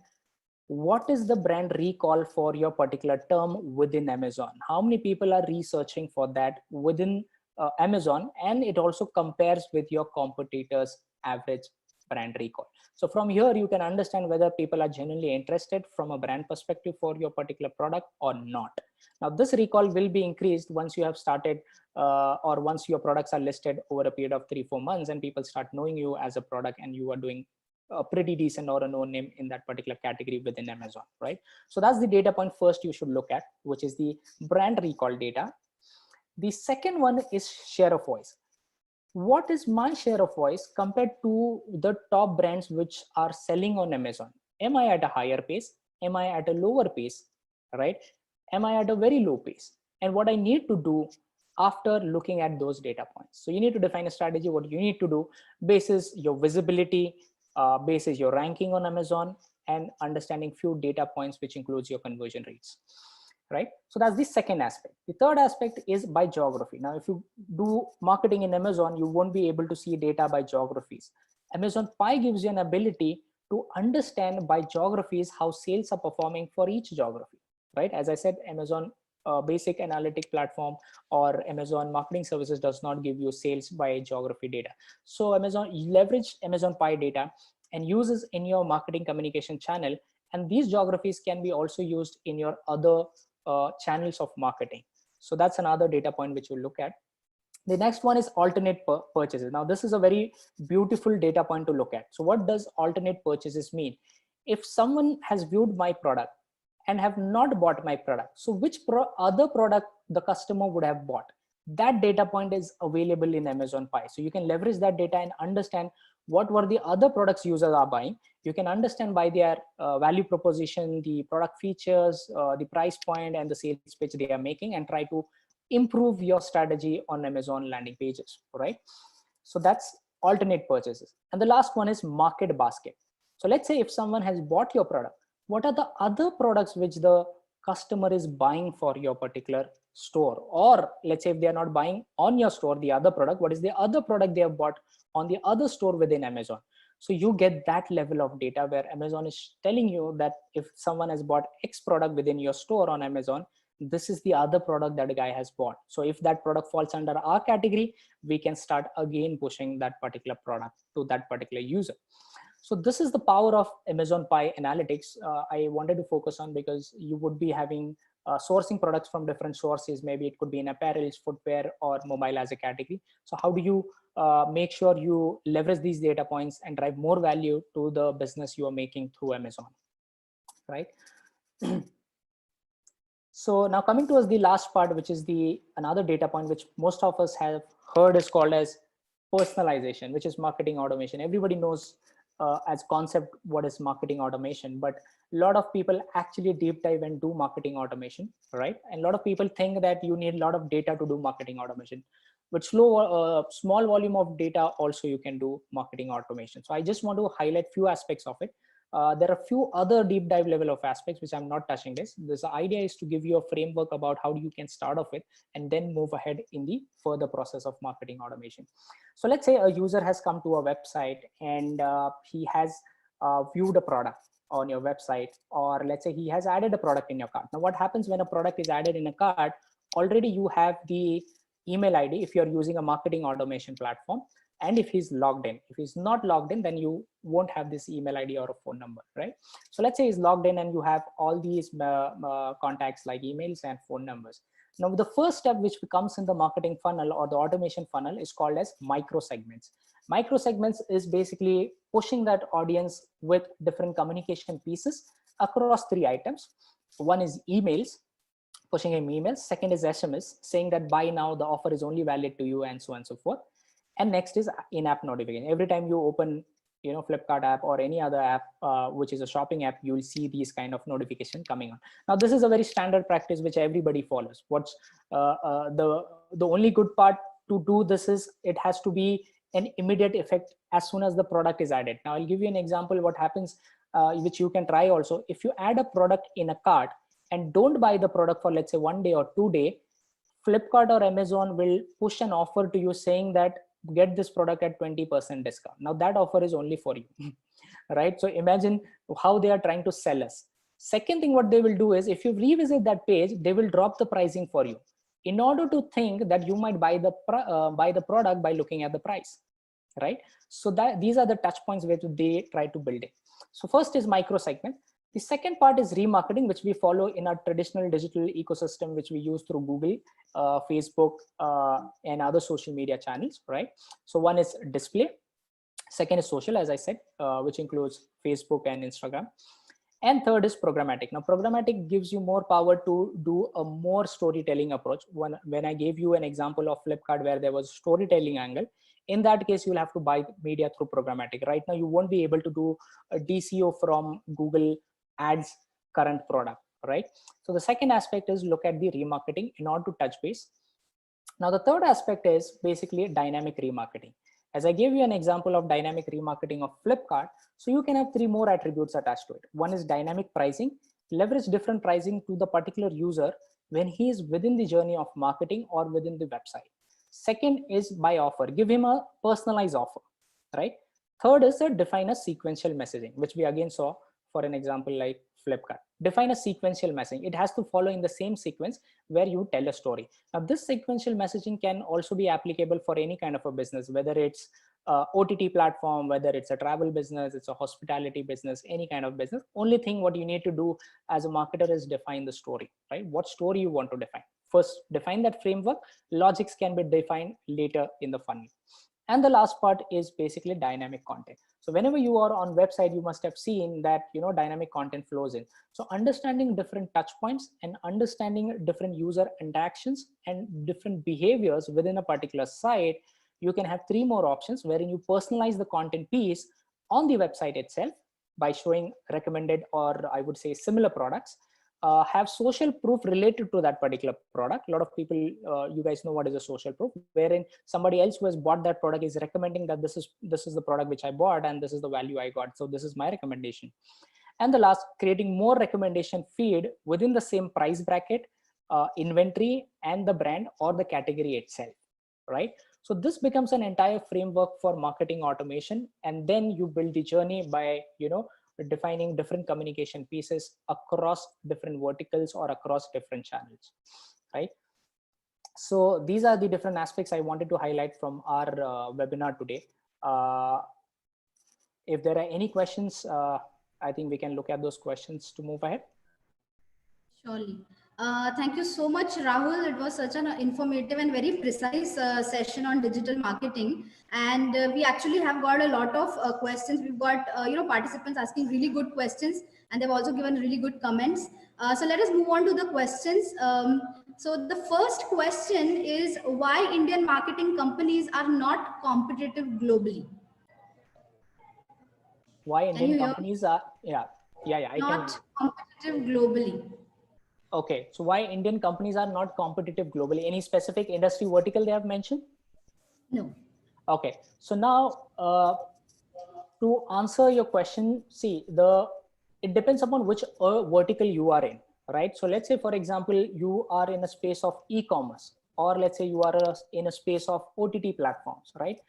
what is the brand recall for your particular term within Amazon. How many people are researching for that within Amazon, and it also compares with your competitors' average brand recall. So from here, you can understand whether people are genuinely interested from a brand perspective for your particular product or not. Now, this recall will be increased once you have started or once your products are listed over a period of 3-4 months and people start knowing you as a product and you are doing a pretty decent or a no name in that particular category within Amazon, right? So that's the data point first you should look at, which is the brand recall data. The second one is share of voice. What is my share of voice compared to the top brands which are selling on Amazon? Am I at a higher pace? Am I at a lower pace, right? Am I at a very low pace? And what I need to do after looking at those data points. So you need to define a strategy, what you need to do basis your visibility, basis your ranking on Amazon, and understanding few data points, which includes your conversion rates, right? So that's the second aspect. The third aspect is by geography. Now, if you do marketing in Amazon, you won't be able to see data by geographies. Amazon Pie gives you an ability to understand by geographies how sales are performing for each geography, right? As I said, Amazon basic analytic platform or Amazon Marketing Services does not give you sales by geography data. So Amazon leverage Amazon Pie data and uses in your marketing communication channel, and these geographies can be also used in your other channels of marketing. So that's another data point which we'll look at. The next one is alternate purchases. Now, this is a very beautiful data point to look at. So what does alternate purchases mean? If someone has viewed my product and have not bought my product, so which other product the customer would have bought? That data point is available in Amazon Pie. So you can leverage that data and understand what were the other products users are buying. You can understand by their value proposition, the product features, the price point, and the sales pitch they are making, and try to improve your strategy on Amazon landing pages, right? So that's alternate purchases. And the last one is market basket. So let's say if someone has bought your product, what are the other products which the customer is buying for your particular store? Or let's say if they are not buying on your store the other product, what is the other product they have bought on the other store within Amazon? So you get that level of data where Amazon is telling you that if someone has bought X product within your store on Amazon, this is the other product that a guy has bought. So if that product falls under our category, we can start again pushing that particular product to that particular user. So this is the power of Amazon Pie Analytics. I wanted to focus on because you would be having sourcing products from different sources. Maybe it could be in apparel, footwear, or mobile as a category. So how do you make sure you leverage these data points and drive more value to the business you are making through Amazon, right? So now coming towards the last part, which is another data point which most of us have heard is called as personalization, which is marketing automation. Everybody knows as concept what is marketing automation, but a lot of people actually deep dive and do marketing automation, right? And a lot of people think that you need a lot of data to do marketing automation, but small volume of data also you can do marketing automation. So I just want to highlight few aspects of it. There are a few other deep dive level of aspects which I'm not touching this. The idea is to give you a framework about how you can start off with and then move ahead in the further process of marketing automation. So let's say a user has come to a website and he has viewed a product on your website, or let's say he has added a product in your cart. Now what happens when a product is added in a cart? Already you have the email ID if you're using a marketing automation platform. and if he's logged in. If he's not logged in, then you won't have this email ID or a phone number, right? So let's say he's logged in and you have all these contacts like emails and phone numbers. Now, the first step which comes in the marketing funnel or the automation funnel is called as micro segments. Micro segments is basically pushing that audience with different communication pieces across 3 items. One is emails, pushing him emails. Second is SMS, saying that buy now, the offer is only valid to you, and so on and so forth. And next is in-app notification. Every time you open, Flipkart app or any other app, which is a shopping app, you will see these kind of notification coming on. Now, this is a very standard practice which everybody follows. What's the only good part to do this is it has to be an immediate effect as soon as the product is added. Now, I'll give you an example what happens, which you can try also. If you add a product in a cart and don't buy the product for, let's say, 1 day or 2 days, Flipkart or Amazon will push an offer to you saying that get this product at 20% discount. Now that offer is only for you, right? So imagine how they are trying to sell us. Second thing what they will do is, if you revisit that page, they will drop the pricing for you in order to think that you might buy the product by looking at the price, right? So that these are the touch points where they try to build it. So first is micro segment. The second part is remarketing, which we follow in our traditional digital ecosystem, which we use through Google, Facebook, and other social media channels, right? So one is display. Second is social, as I said, which includes Facebook and Instagram. And third is programmatic. Now, programmatic gives you more power to do a more storytelling approach. When I gave you an example of Flipkart where there was storytelling angle, in that case, you'll have to buy media through programmatic. Right now, you won't be able to do a DCO from Google Ads current product, right? So the second aspect is look at the remarketing in order to touch base. Now, the third aspect is basically dynamic remarketing. As I gave you an example of dynamic remarketing of Flipkart, so you can have 3 more attributes attached to it. One is dynamic pricing, leverage different pricing to the particular user when he is within the journey of marketing or within the website. Second is by offer, give him a personalized offer, right? Third is define a sequential messaging, which we again saw for an example like Flipkart. Define a sequential messaging. It has to follow in the same sequence where you tell a story. Now, this sequential messaging can also be applicable for any kind of a business, whether it's OTT platform, whether it's a travel business, it's a hospitality business, any kind of business. Only thing what you need to do as a marketer is define the story, right? What story you want to define. First, define that framework. Logics can be defined later in the funnel. And the last part is basically dynamic content. So whenever you are on website, you must have seen that, dynamic content flows in. So understanding different touch points and understanding different user interactions and different behaviors within a particular site, you can have 3 more options wherein you personalize the content piece on the website itself by showing recommended, or I would say similar products. Have social proof related to that particular product. A lot of people, you guys know what is a social proof, wherein somebody else who has bought that product is recommending that this is the product which I bought and this is the value I got. So this is my recommendation. And the last, creating more recommendation feed within the same price bracket, inventory, and the brand or the category itself, right? So this becomes an entire framework for marketing automation. And then you build the journey by, defining different communication pieces across different verticals or across different channels, right? So these are the different aspects I wanted to highlight from our webinar today. If there are any questions, I think we can look at those questions to move ahead. Surely. Thank you so much, Rahul. It was such an informative and very precise session on digital marketing. And we actually have got a lot of questions. We've got, participants asking really good questions, and they've also given really good comments. So let us move on to the questions. So the first question is, why Indian marketing companies are not competitive globally? Why Indian companies are, not competitive globally. Okay, so why Indian companies are not competitive globally? Any specific industry vertical they have mentioned? No. Okay, so now to answer your question, see, it depends upon which vertical you are in, right? So let's say, for example, you are in a space of e-commerce, or let's say you are in a space of OTT platforms, right?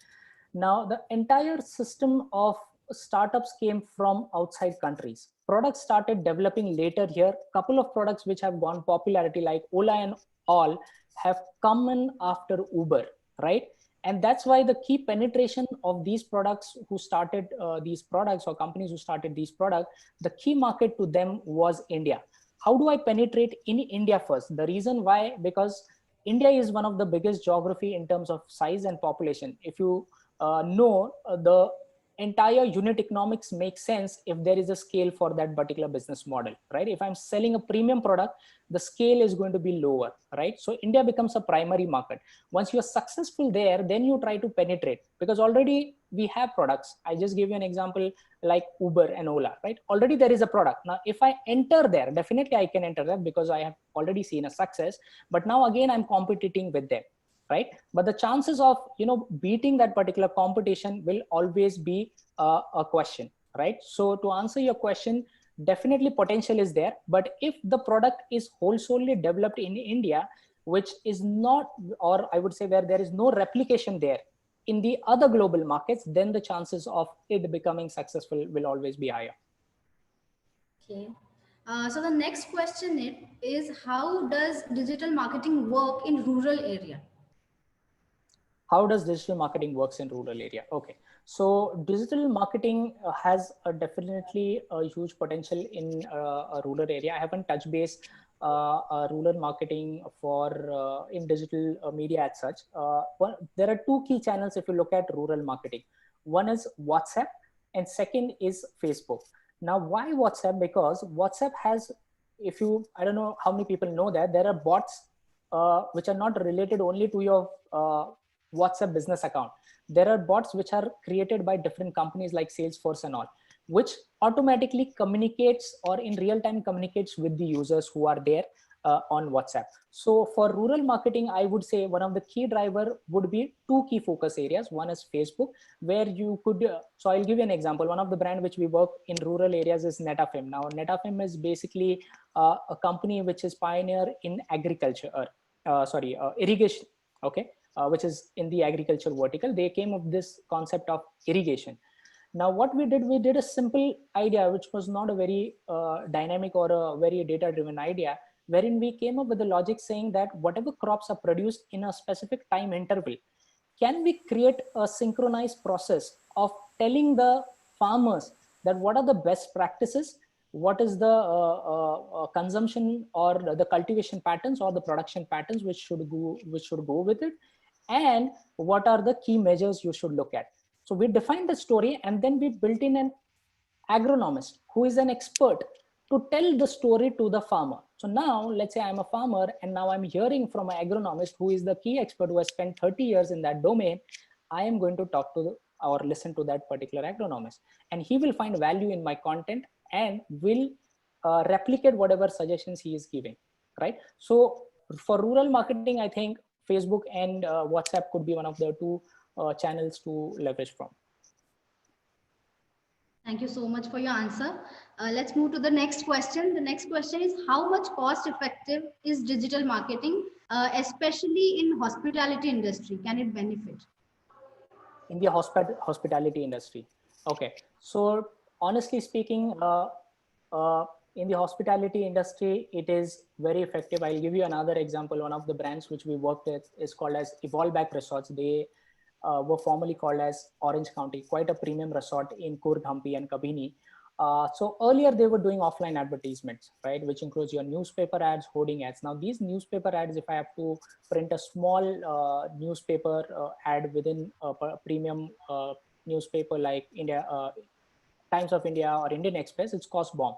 Now, the entire system of startups came from outside countries. Products started developing later here. Couple of products which have gone popularity like Ola and all have come in after Uber, right? And that's why the key penetration of these products who started these products, or companies who started these products, the key market to them was India. How do I penetrate in India first? The reason why, because India is one of the biggest geography in terms of size and population. If you know, the entire unit economics makes sense if there is a scale for that particular business model, right? If I'm selling a premium product, the scale is going to be lower, right? So India becomes a primary market. Once you're successful there, then you try to penetrate, because already we have products. I just gave you an example like Uber and Ola, right? Already there is a product. Now, if I enter there, definitely I can enter that because I have already seen a success, but now again, I'm competing with them, right? But the chances of, beating that particular competition will always be a question, right? So to answer your question, definitely potential is there, but if the product is wholesale developed in India, which is not, or I would say where there is no replication there in the other global markets, then the chances of it becoming successful will always be higher. Okay. So the next question is how does digital marketing work in rural area? How does digital marketing works in rural area? Okay, so digital marketing has definitely a huge potential in a rural area. I haven't touched base rural marketing for in digital media as such. There are two key channels if you look at rural marketing. One is WhatsApp and second is Facebook. Now, why WhatsApp? Because WhatsApp has, I don't know how many people know that there are bots which are not related only to your WhatsApp business account. There are bots which are created by different companies like Salesforce and all, which automatically communicates or in real time communicates with the users who are there on WhatsApp. So for rural marketing, I would say one of the key driver would be two key focus areas. One is Facebook, where you could, so I'll give you an example. One of the brand which we work in rural areas is Netafim. Now Netafim is basically a company which is pioneer in agriculture, irrigation, okay, which is in the agriculture vertical. They came up with this concept of irrigation. Now what we did a simple idea, which was not a very dynamic or a very data driven idea, wherein we came up with the logic saying that whatever crops are produced in a specific time interval, can we create a synchronized process of telling the farmers that what are the best practices, what is the consumption or the cultivation patterns or the production patterns which should go with it, and what are the key measures you should look at. So we defined the story, and then we built in an agronomist who is an expert to tell the story to the farmer. So now let's say I'm a farmer and now I'm hearing from an agronomist who is the key expert who has spent 30 years in that domain. I am going to talk to or listen to that particular agronomist, and he will find value in my content and will replicate whatever suggestions he is giving, right? So for rural marketing, I think Facebook and WhatsApp could be one of the two channels to leverage from. Thank you so much for your answer. Let's move to the next question. The next question is how much cost effective is digital marketing, especially in hospitality industry? Can it benefit? In the hospitality industry. Okay, so honestly speaking, in the hospitality industry, it is very effective. I'll give you another example. One of the brands which we worked with is called as Evolveback Resorts. They were formerly called as Orange County, quite a premium resort in Coorg, Hampi and Kabini. So earlier they were doing offline advertisements, right, which includes your newspaper ads, hoarding ads. Now these newspaper ads, if I have to print a small newspaper ad within a premium newspaper like India, Times of India or Indian Express, it's cost bomb,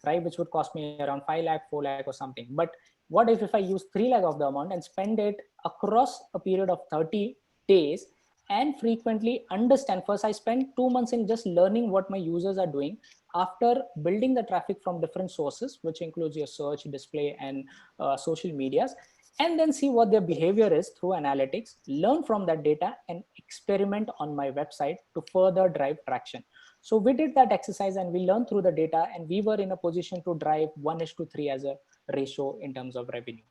right, which would cost me around 5 lakh, 4 lakh or something. But what if I use 3 lakh of the amount and spend it across a period of 30 days and frequently understand? First, I spend 2 months in just learning what my users are doing. After building the traffic from different sources, which includes your search, display, and social medias, and then see what their behavior is through analytics, learn from that data and experiment on my website to further drive traction. So we did that exercise and we learned through the data, and we were in a position to drive 1:3 as a ratio in terms of revenue.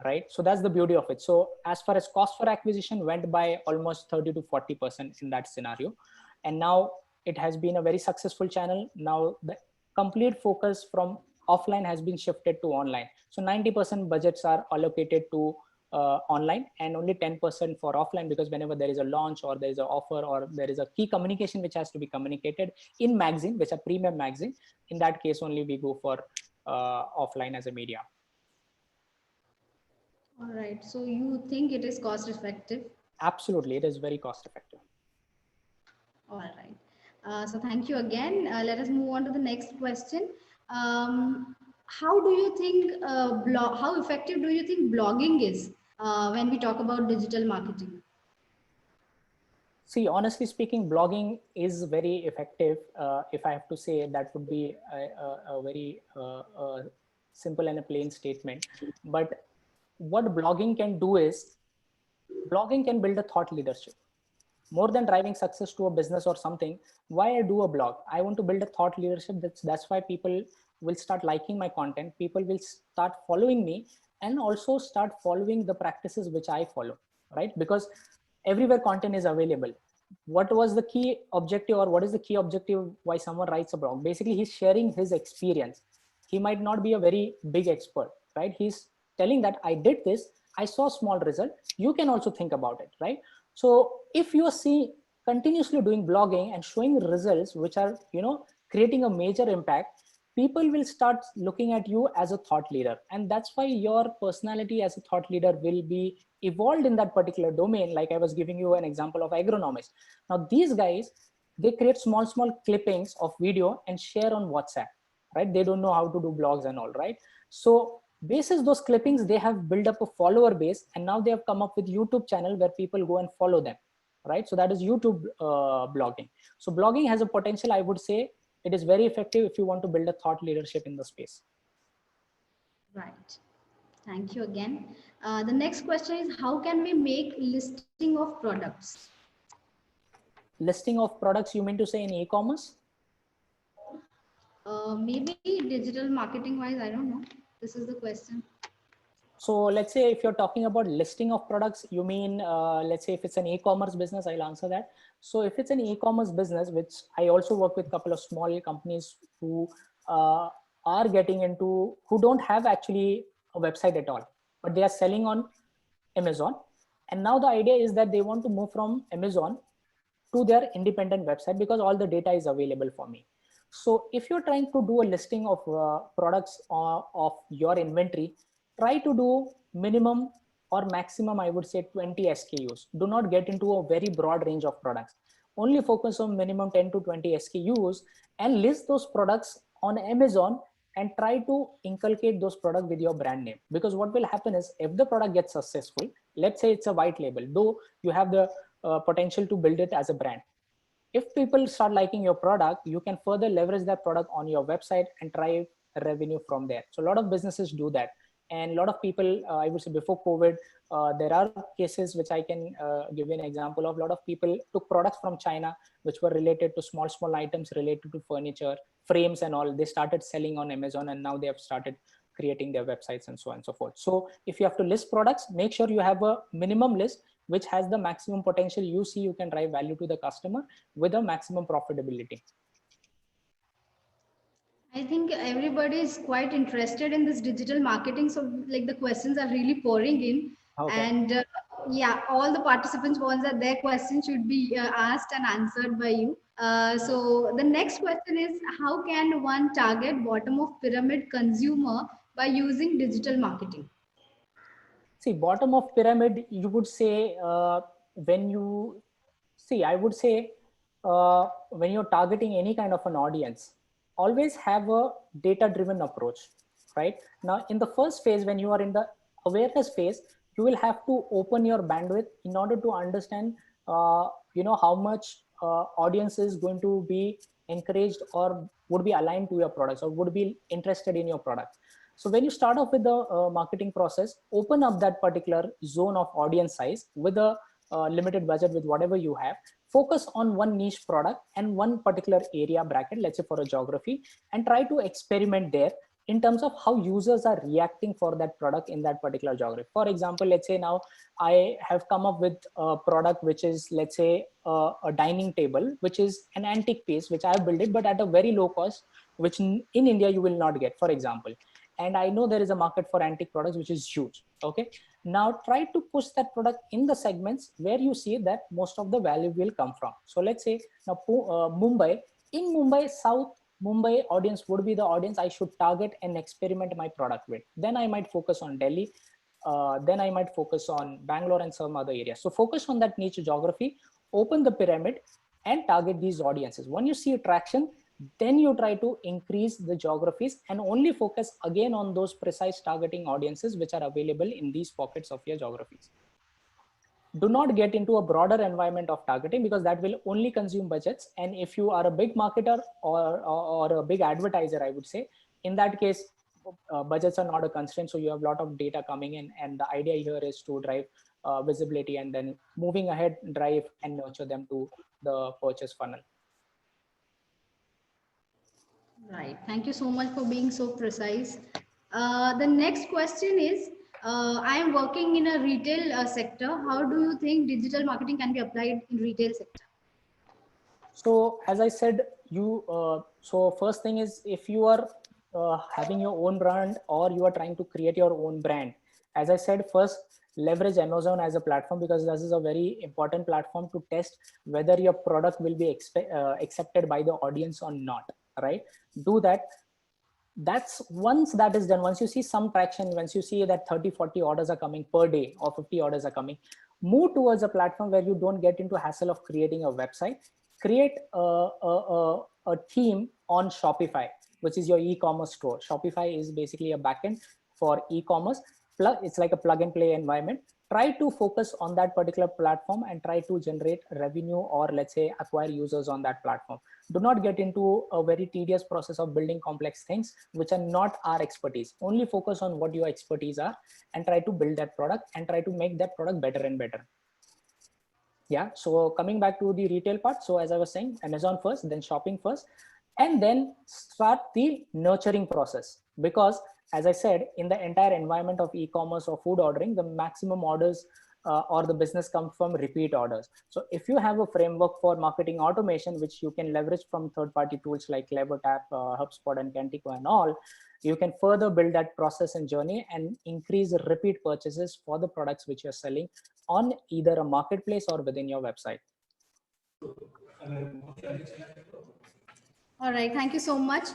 Right. So that's the beauty of it. So as far as cost for acquisition went by almost 30 to 40% in that scenario. And now it has been a very successful channel. Now the complete focus from offline has been shifted to online. So 90% budgets are allocated to online, and only 10% for offline, because whenever there is a launch or there is an offer or there is a key communication which has to be communicated in magazine, which are premium magazine, in that case only we go for offline as a media. All right. So you think it is cost effective? Absolutely, it is very cost effective. All right. So thank you again. Let us move on to the next question. How do you think how effective do you think blogging is when we talk about digital marketing? See, honestly speaking, blogging is very effective. If I have to say, that would be a very simple and a plain statement. But what blogging can do is, blogging can build a thought leadership. More than driving success to a business or something, why I do a blog? I want to build a thought leadership. That's why people will start liking my content. People will start following me, and also start following the practices which I follow, right? Because everywhere content is available. What was the key objective, or what is the key objective why someone writes a blog? Basically, he's sharing his experience. He might not be a very big expert, right? He's telling that I did this, I saw small result. You can also think about it, right? So if you see continuously doing blogging and showing results which are, creating a major impact, people will start looking at you as a thought leader. And that's why your personality as a thought leader will be evolved in that particular domain. Like I was giving you an example of agronomists. Now these guys, they create small clippings of video and share on WhatsApp, right? They don't know how to do blogs and all, right? So basis those clippings, they have built up a follower base, and now they have come up with YouTube channel where people go and follow them, right? So that is YouTube blogging. So blogging has a potential. I would say it is very effective if you want to build a thought leadership in the space. Right. Thank you again. The next question is, how can we make listing of products? Listing of products, you mean to say in e-commerce? Maybe digital marketing wise, I don't know. This is the question. So let's say if you're talking about listing of products, you mean, let's say if it's an e-commerce business, I'll answer that. So if it's an e-commerce business, which I also work with a couple of small companies who are getting into, who don't have actually a website at all, but they are selling on Amazon. And now the idea is that they want to move from Amazon to their independent website, because all the data is available for me. So if you're trying to do a listing of products of your inventory, try to do minimum or maximum, I would say 20 SKUs. Do not get into a very broad range of products. Only focus on minimum 10 to 20 SKUs and list those products on Amazon, and try to inculcate those products with your brand name. Because what will happen is, if the product gets successful, let's say it's a white label, though you have the potential to build it as a brand. If people start liking your product, you can further leverage that product on your website and drive revenue from there. So a lot of businesses do that. And a lot of people, I would say before COVID, there are cases which I can give you an example of. A lot of people took products from China, which were related to small items related to furniture, frames and all. They started selling on Amazon, and now they have started creating their websites and so on and so forth. So if you have to list products, make sure you have a minimum list which has the maximum potential you see you can drive value to the customer with a maximum profitability. I think everybody is quite interested in this digital marketing. So like the questions are really pouring in. Okay. And yeah, all the participants want that their questions should be asked and answered by you. So the next question is, how can one target bottom of pyramid consumer by using digital marketing? See, bottom of pyramid, you would say, when you see, I would say, when you're targeting any kind of an audience, always have a data-driven approach, right? Now, in the first phase, when you are in the awareness phase, you will have to open your bandwidth in order to understand, how much audience is going to be encouraged or would be aligned to your products or would be interested in your product. So when you start off with the marketing process, open up that particular zone of audience size with a limited budget, with whatever you have. Focus on one niche product and one particular area bracket, let's say for a geography, and try to experiment there in terms of how users are reacting for that product in that particular geography. For example, let's say now I have come up with a product which is, let's say, a dining table, which is an antique piece, which I have built it, but at a very low cost, which in India you will not get, for example. and I know there is a market for antique products, which is huge. Okay. Now try to push that product in the segments where you see that most of the value will come from. So let's say now Mumbai, in Mumbai, South Mumbai audience would be the audience I should target and experiment my product with. Then I might focus on Delhi. Then I might focus on Bangalore and some other areas. So focus on that niche geography, open the pyramid and target these audiences. When you see traction, then you try to increase the geographies and only focus again on those precise targeting audiences which are available in these pockets of your geographies. Do not get into a broader environment of targeting because that will only consume budgets. And if you are a big marketer or a big advertiser, I would say, in that case, budgets are not a constraint. So you have a lot of data coming in, and the idea here is to drive visibility and then moving ahead, drive and nurture them to the purchase funnel. Right. Thank you so much for being so precise. The next question is, I am working in a retail sector. How do you think digital marketing can be applied in retail sector? So as I said, so first thing is, if you are having your own brand or you are trying to create your own brand, as I said, first leverage Amazon as a platform, because this is a very important platform to test whether your product will be accepted by the audience or not, right? Do that. That's once that is done, once you see some traction, once you see that 30-40 orders are coming per day or 50 orders are coming, move towards a platform where you don't get into hassle of creating a website. Create a theme on Shopify, which is your e-commerce store. Shopify is basically a backend for e-commerce. It's like a plug and play environment. Try to focus on that particular platform and try to generate revenue, or let's say acquire users on that platform. Do not get into a very tedious process of building complex things which are not our expertise. Only focus on what your expertise are and try to build that product and try to make that product better and better. Yeah, so coming back to the retail part, so as I was saying, Amazon first, then shopping first, and then start the nurturing process. Because as I said, in the entire environment of e-commerce or food ordering, the maximum orders or the business comes from repeat orders. So if you have a framework for marketing automation, which you can leverage from third-party tools like CleverTap, HubSpot, and Kantico and all, you can further build that process and journey and increase repeat purchases for the products which you're selling on either a marketplace or within your website. All right, thank you so much.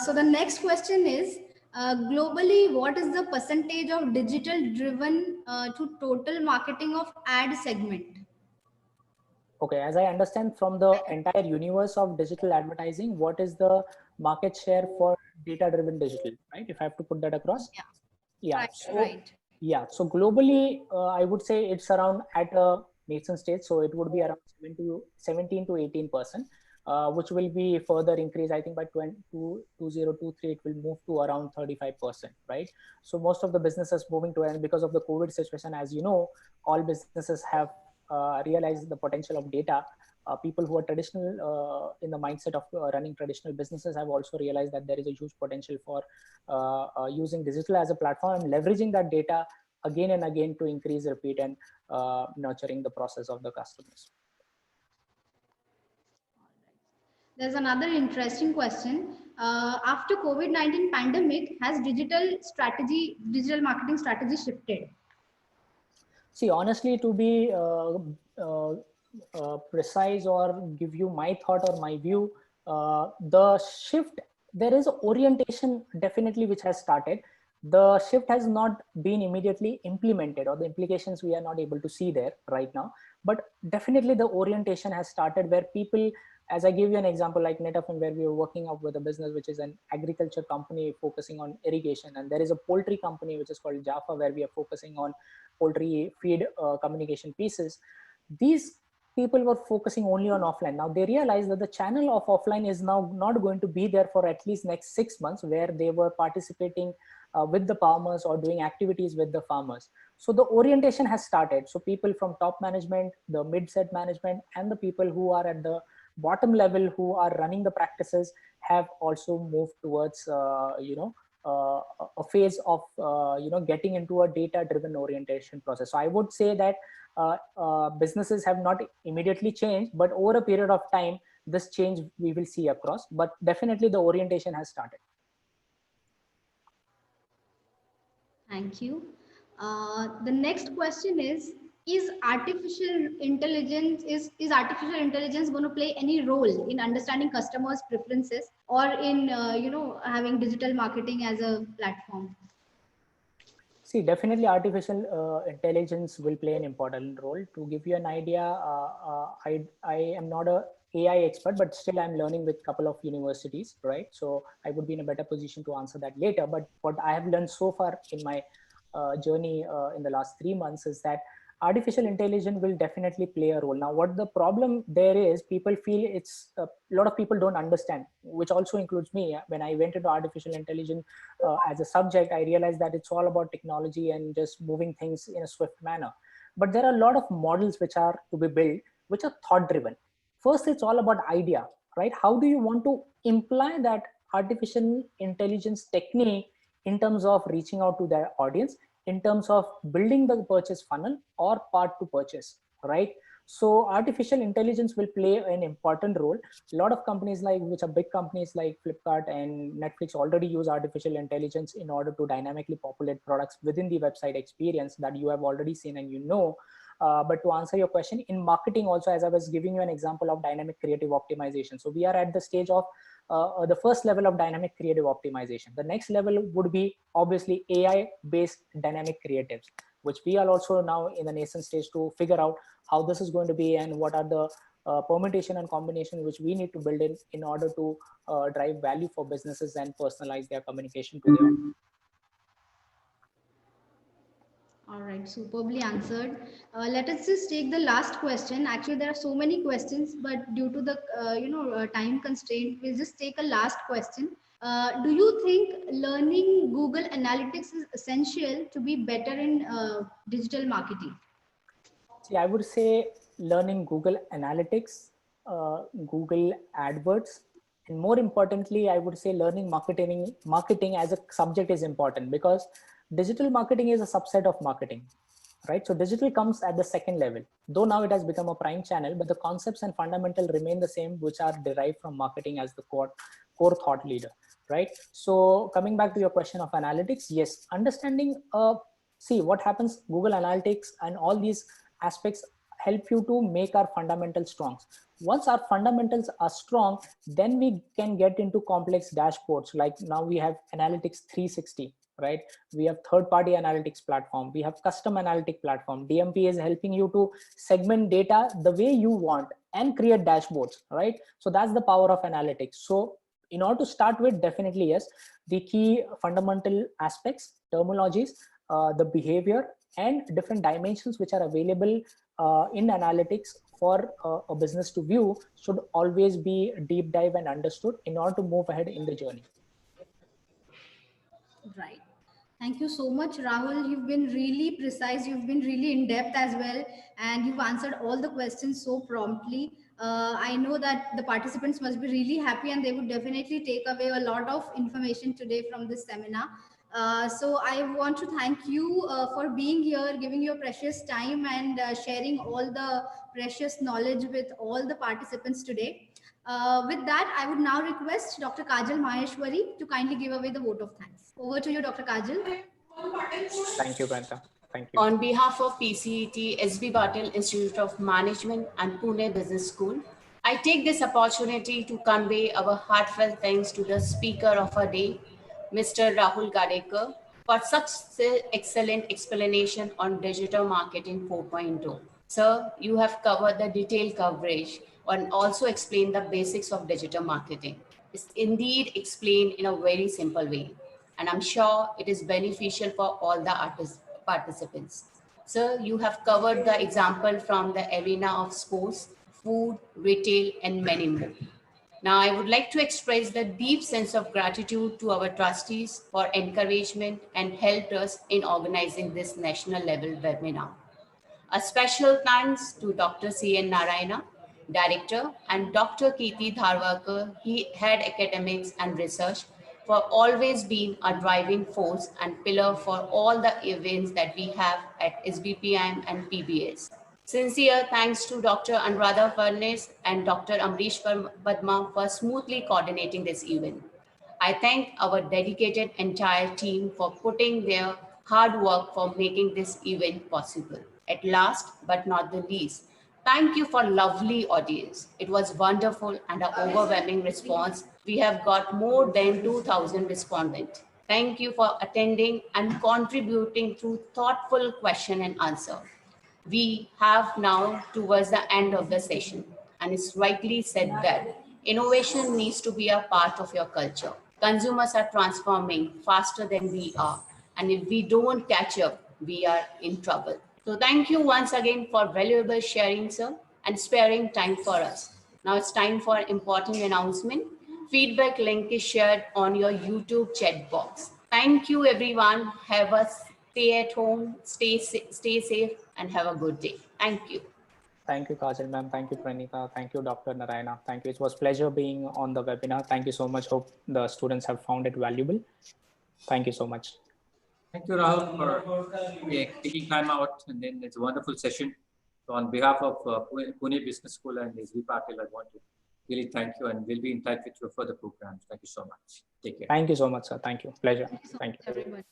So the next question is, globally, what is the percentage of digital driven to total marketing of ad segment? Okay, as I understand from the entire universe of digital advertising, what is the market share for data driven digital, right? If I have to put that across. Yeah. Yeah. Right, So, right. yeah. So globally, I would say it's around at a nascent stage. So it would be around 17 to 18%. Which will be further increased. I think by 2023, it will move to around 35%, right? So most of the businesses moving to, and because of the COVID situation, as you know, all businesses have realized the potential of data. People who are traditional in the mindset of running traditional businesses have also realized that there is a huge potential for using digital as a platform and leveraging that data again and again to increase repeat and nurturing the process of the customers. There's another interesting question. After COVID-19 pandemic, has digital marketing strategy shifted? See, honestly, to be precise or give you my thought or my view, the shift, there is orientation definitely which has started. The shift has not been immediately implemented, or the implications we are not able to see there right now. But definitely the orientation has started where people, as I give you an example like Netafim, where we are working up with a business which is an agriculture company focusing on irrigation, and there is a poultry company which is called Jaffa, where we are focusing on poultry feed communication pieces. These people were focusing only on offline. Now they realized that the channel of offline is now not going to be there for at least next 6 months, where they were participating with the farmers or doing activities with the farmers. So the orientation has started. So people from top management, the mid-set management, and the people who are at the bottom level who are running the practices have also moved towards a phase of getting into a data-driven orientation process. So I would say that businesses have not immediately changed, but over a period of time, this change we will see across. But definitely the orientation has started. Thank you. The next question is artificial intelligence going to play any role in understanding customers' preferences or in having digital marketing as a platform? See, definitely artificial intelligence will play an important role. To give you an idea, I am not a AI expert, but still I'm learning with a couple of universities, right? So I would be in a better position to answer that later. But what I have learned so far in my journey in the last 3 months is that artificial intelligence will definitely play a role. Now, what the problem there is, people feel it's a lot of people don't understand, which also includes me. When I went into artificial intelligence as a subject, I realized that it's all about technology and just moving things in a swift manner. But there are a lot of models which are to be built, which are thought driven. First, it's all about idea, right? How do you want to imply that artificial intelligence technique in terms of reaching out to their audience, in terms of building the purchase funnel or part to purchase, right? So artificial intelligence will play an important role. A lot of companies which are big companies like Flipkart and Netflix already use artificial intelligence in order to dynamically populate products within the website experience that you have already seen and you know. But to answer your question, in marketing also, as I was giving you an example of dynamic creative optimization. So we are at the stage of the first level of dynamic creative optimization. The next level would be obviously AI-based dynamic creatives, which we are also now in the nascent stage to figure out how this is going to be and what are the permutation and combination which we need to build in order to drive value for businesses and personalize their communication to their. All right, superbly answered. Let us just take the last question. Actually, there are so many questions, but due to the time constraint, we'll just take a last question. Do you think learning Google Analytics is essential to be better in digital marketing? See, I would say learning Google Analytics, Google AdWords, and more importantly, I would say learning marketing as a subject is important, because digital marketing is a subset of marketing, right? So digital comes at the second level, though now it has become a prime channel, but the concepts and fundamental remain the same, which are derived from marketing as the core thought leader, right? So coming back to your question of analytics, yes, understanding, see what happens, Google Analytics and all these aspects help you to make our fundamentals strong. Once our fundamentals are strong, then we can get into complex dashboards. Like now we have Analytics 360, right? We have third-party analytics platform. We have custom analytic platform. DMP is helping you to segment data the way you want and create dashboards, right? So that's the power of analytics. So in order to start with, definitely yes, the key fundamental aspects, terminologies, the behavior and different dimensions which are available in analytics for a business to view should always be deep dive and understood in order to move ahead in the journey. Right. Thank you so much, Rahul. You've been really precise. You've been really in depth as well. And you've answered all the questions so promptly. I know that the participants must be really happy and they would definitely take away a lot of information today from this seminar. So I want to thank you for being here, giving your precious time and sharing all the precious knowledge with all the participants today. With that, I would now request Dr. Kajal Maheshwari to kindly give away the vote of thanks. Over to you, Dr. Kajal. Thank you, Brenta. Thank you. On behalf of PCET, SB Patil Institute of Management and Pune Business School, I take this opportunity to convey our heartfelt thanks to the speaker of our day, Mr. Rahul Gadekar, for such excellent explanation on digital marketing 4.0. Sir, you have covered the detailed coverage and also explained the basics of digital marketing. It's indeed explained in a very simple way, and I'm sure it is beneficial for all the participants. Sir, you have covered the example from the arena of sports, food, retail, and many more. Now, I would like to express the deep sense of gratitude to our trustees for encouragement and helped us in organizing this national level webinar. A special thanks to Dr. C.N. Narayana, Director, and Dr. Kirti Dharwakar, Head Academics and Research, for always being a driving force and pillar for all the events that we have at SBPIM and PBS. Sincere thanks to Dr. Anuradha Furness and Dr. Amrish Padma for smoothly coordinating this event. I thank our dedicated entire team for putting their hard work for making this event possible. At last, but not the least, thank you for lovely audience. It was wonderful and an overwhelming response. We have got more than 2,000 respondents. Thank you for attending and contributing through thoughtful question and answer. We have now towards the end of the session, and it's rightly said that innovation needs to be a part of your culture. Consumers are transforming faster than we are, and if we don't catch up, we are in trouble. So thank you once again for valuable sharing, sir, and sparing time for us. Now it's time for important announcement. Feedback link is shared on your YouTube chat box. Thank you, everyone. Have a stay at home, stay safe, and have a good day. Thank you. Thank you, Kajal ma'am. Thank you, Pranita. Thank you, Dr. Narayana. Thank you. It was a pleasure being on the webinar. Thank you so much. Hope the students have found it valuable. Thank you so much. Thank you, Rahul, for taking time out. And then it's a wonderful session. So on behalf of Pune Business School and SB Patil, I want to really thank you, and we'll be in touch with you for the programs. Thank you so much. Take care. Thank you so much, sir. Thank you. Pleasure. Thank you. Everyone.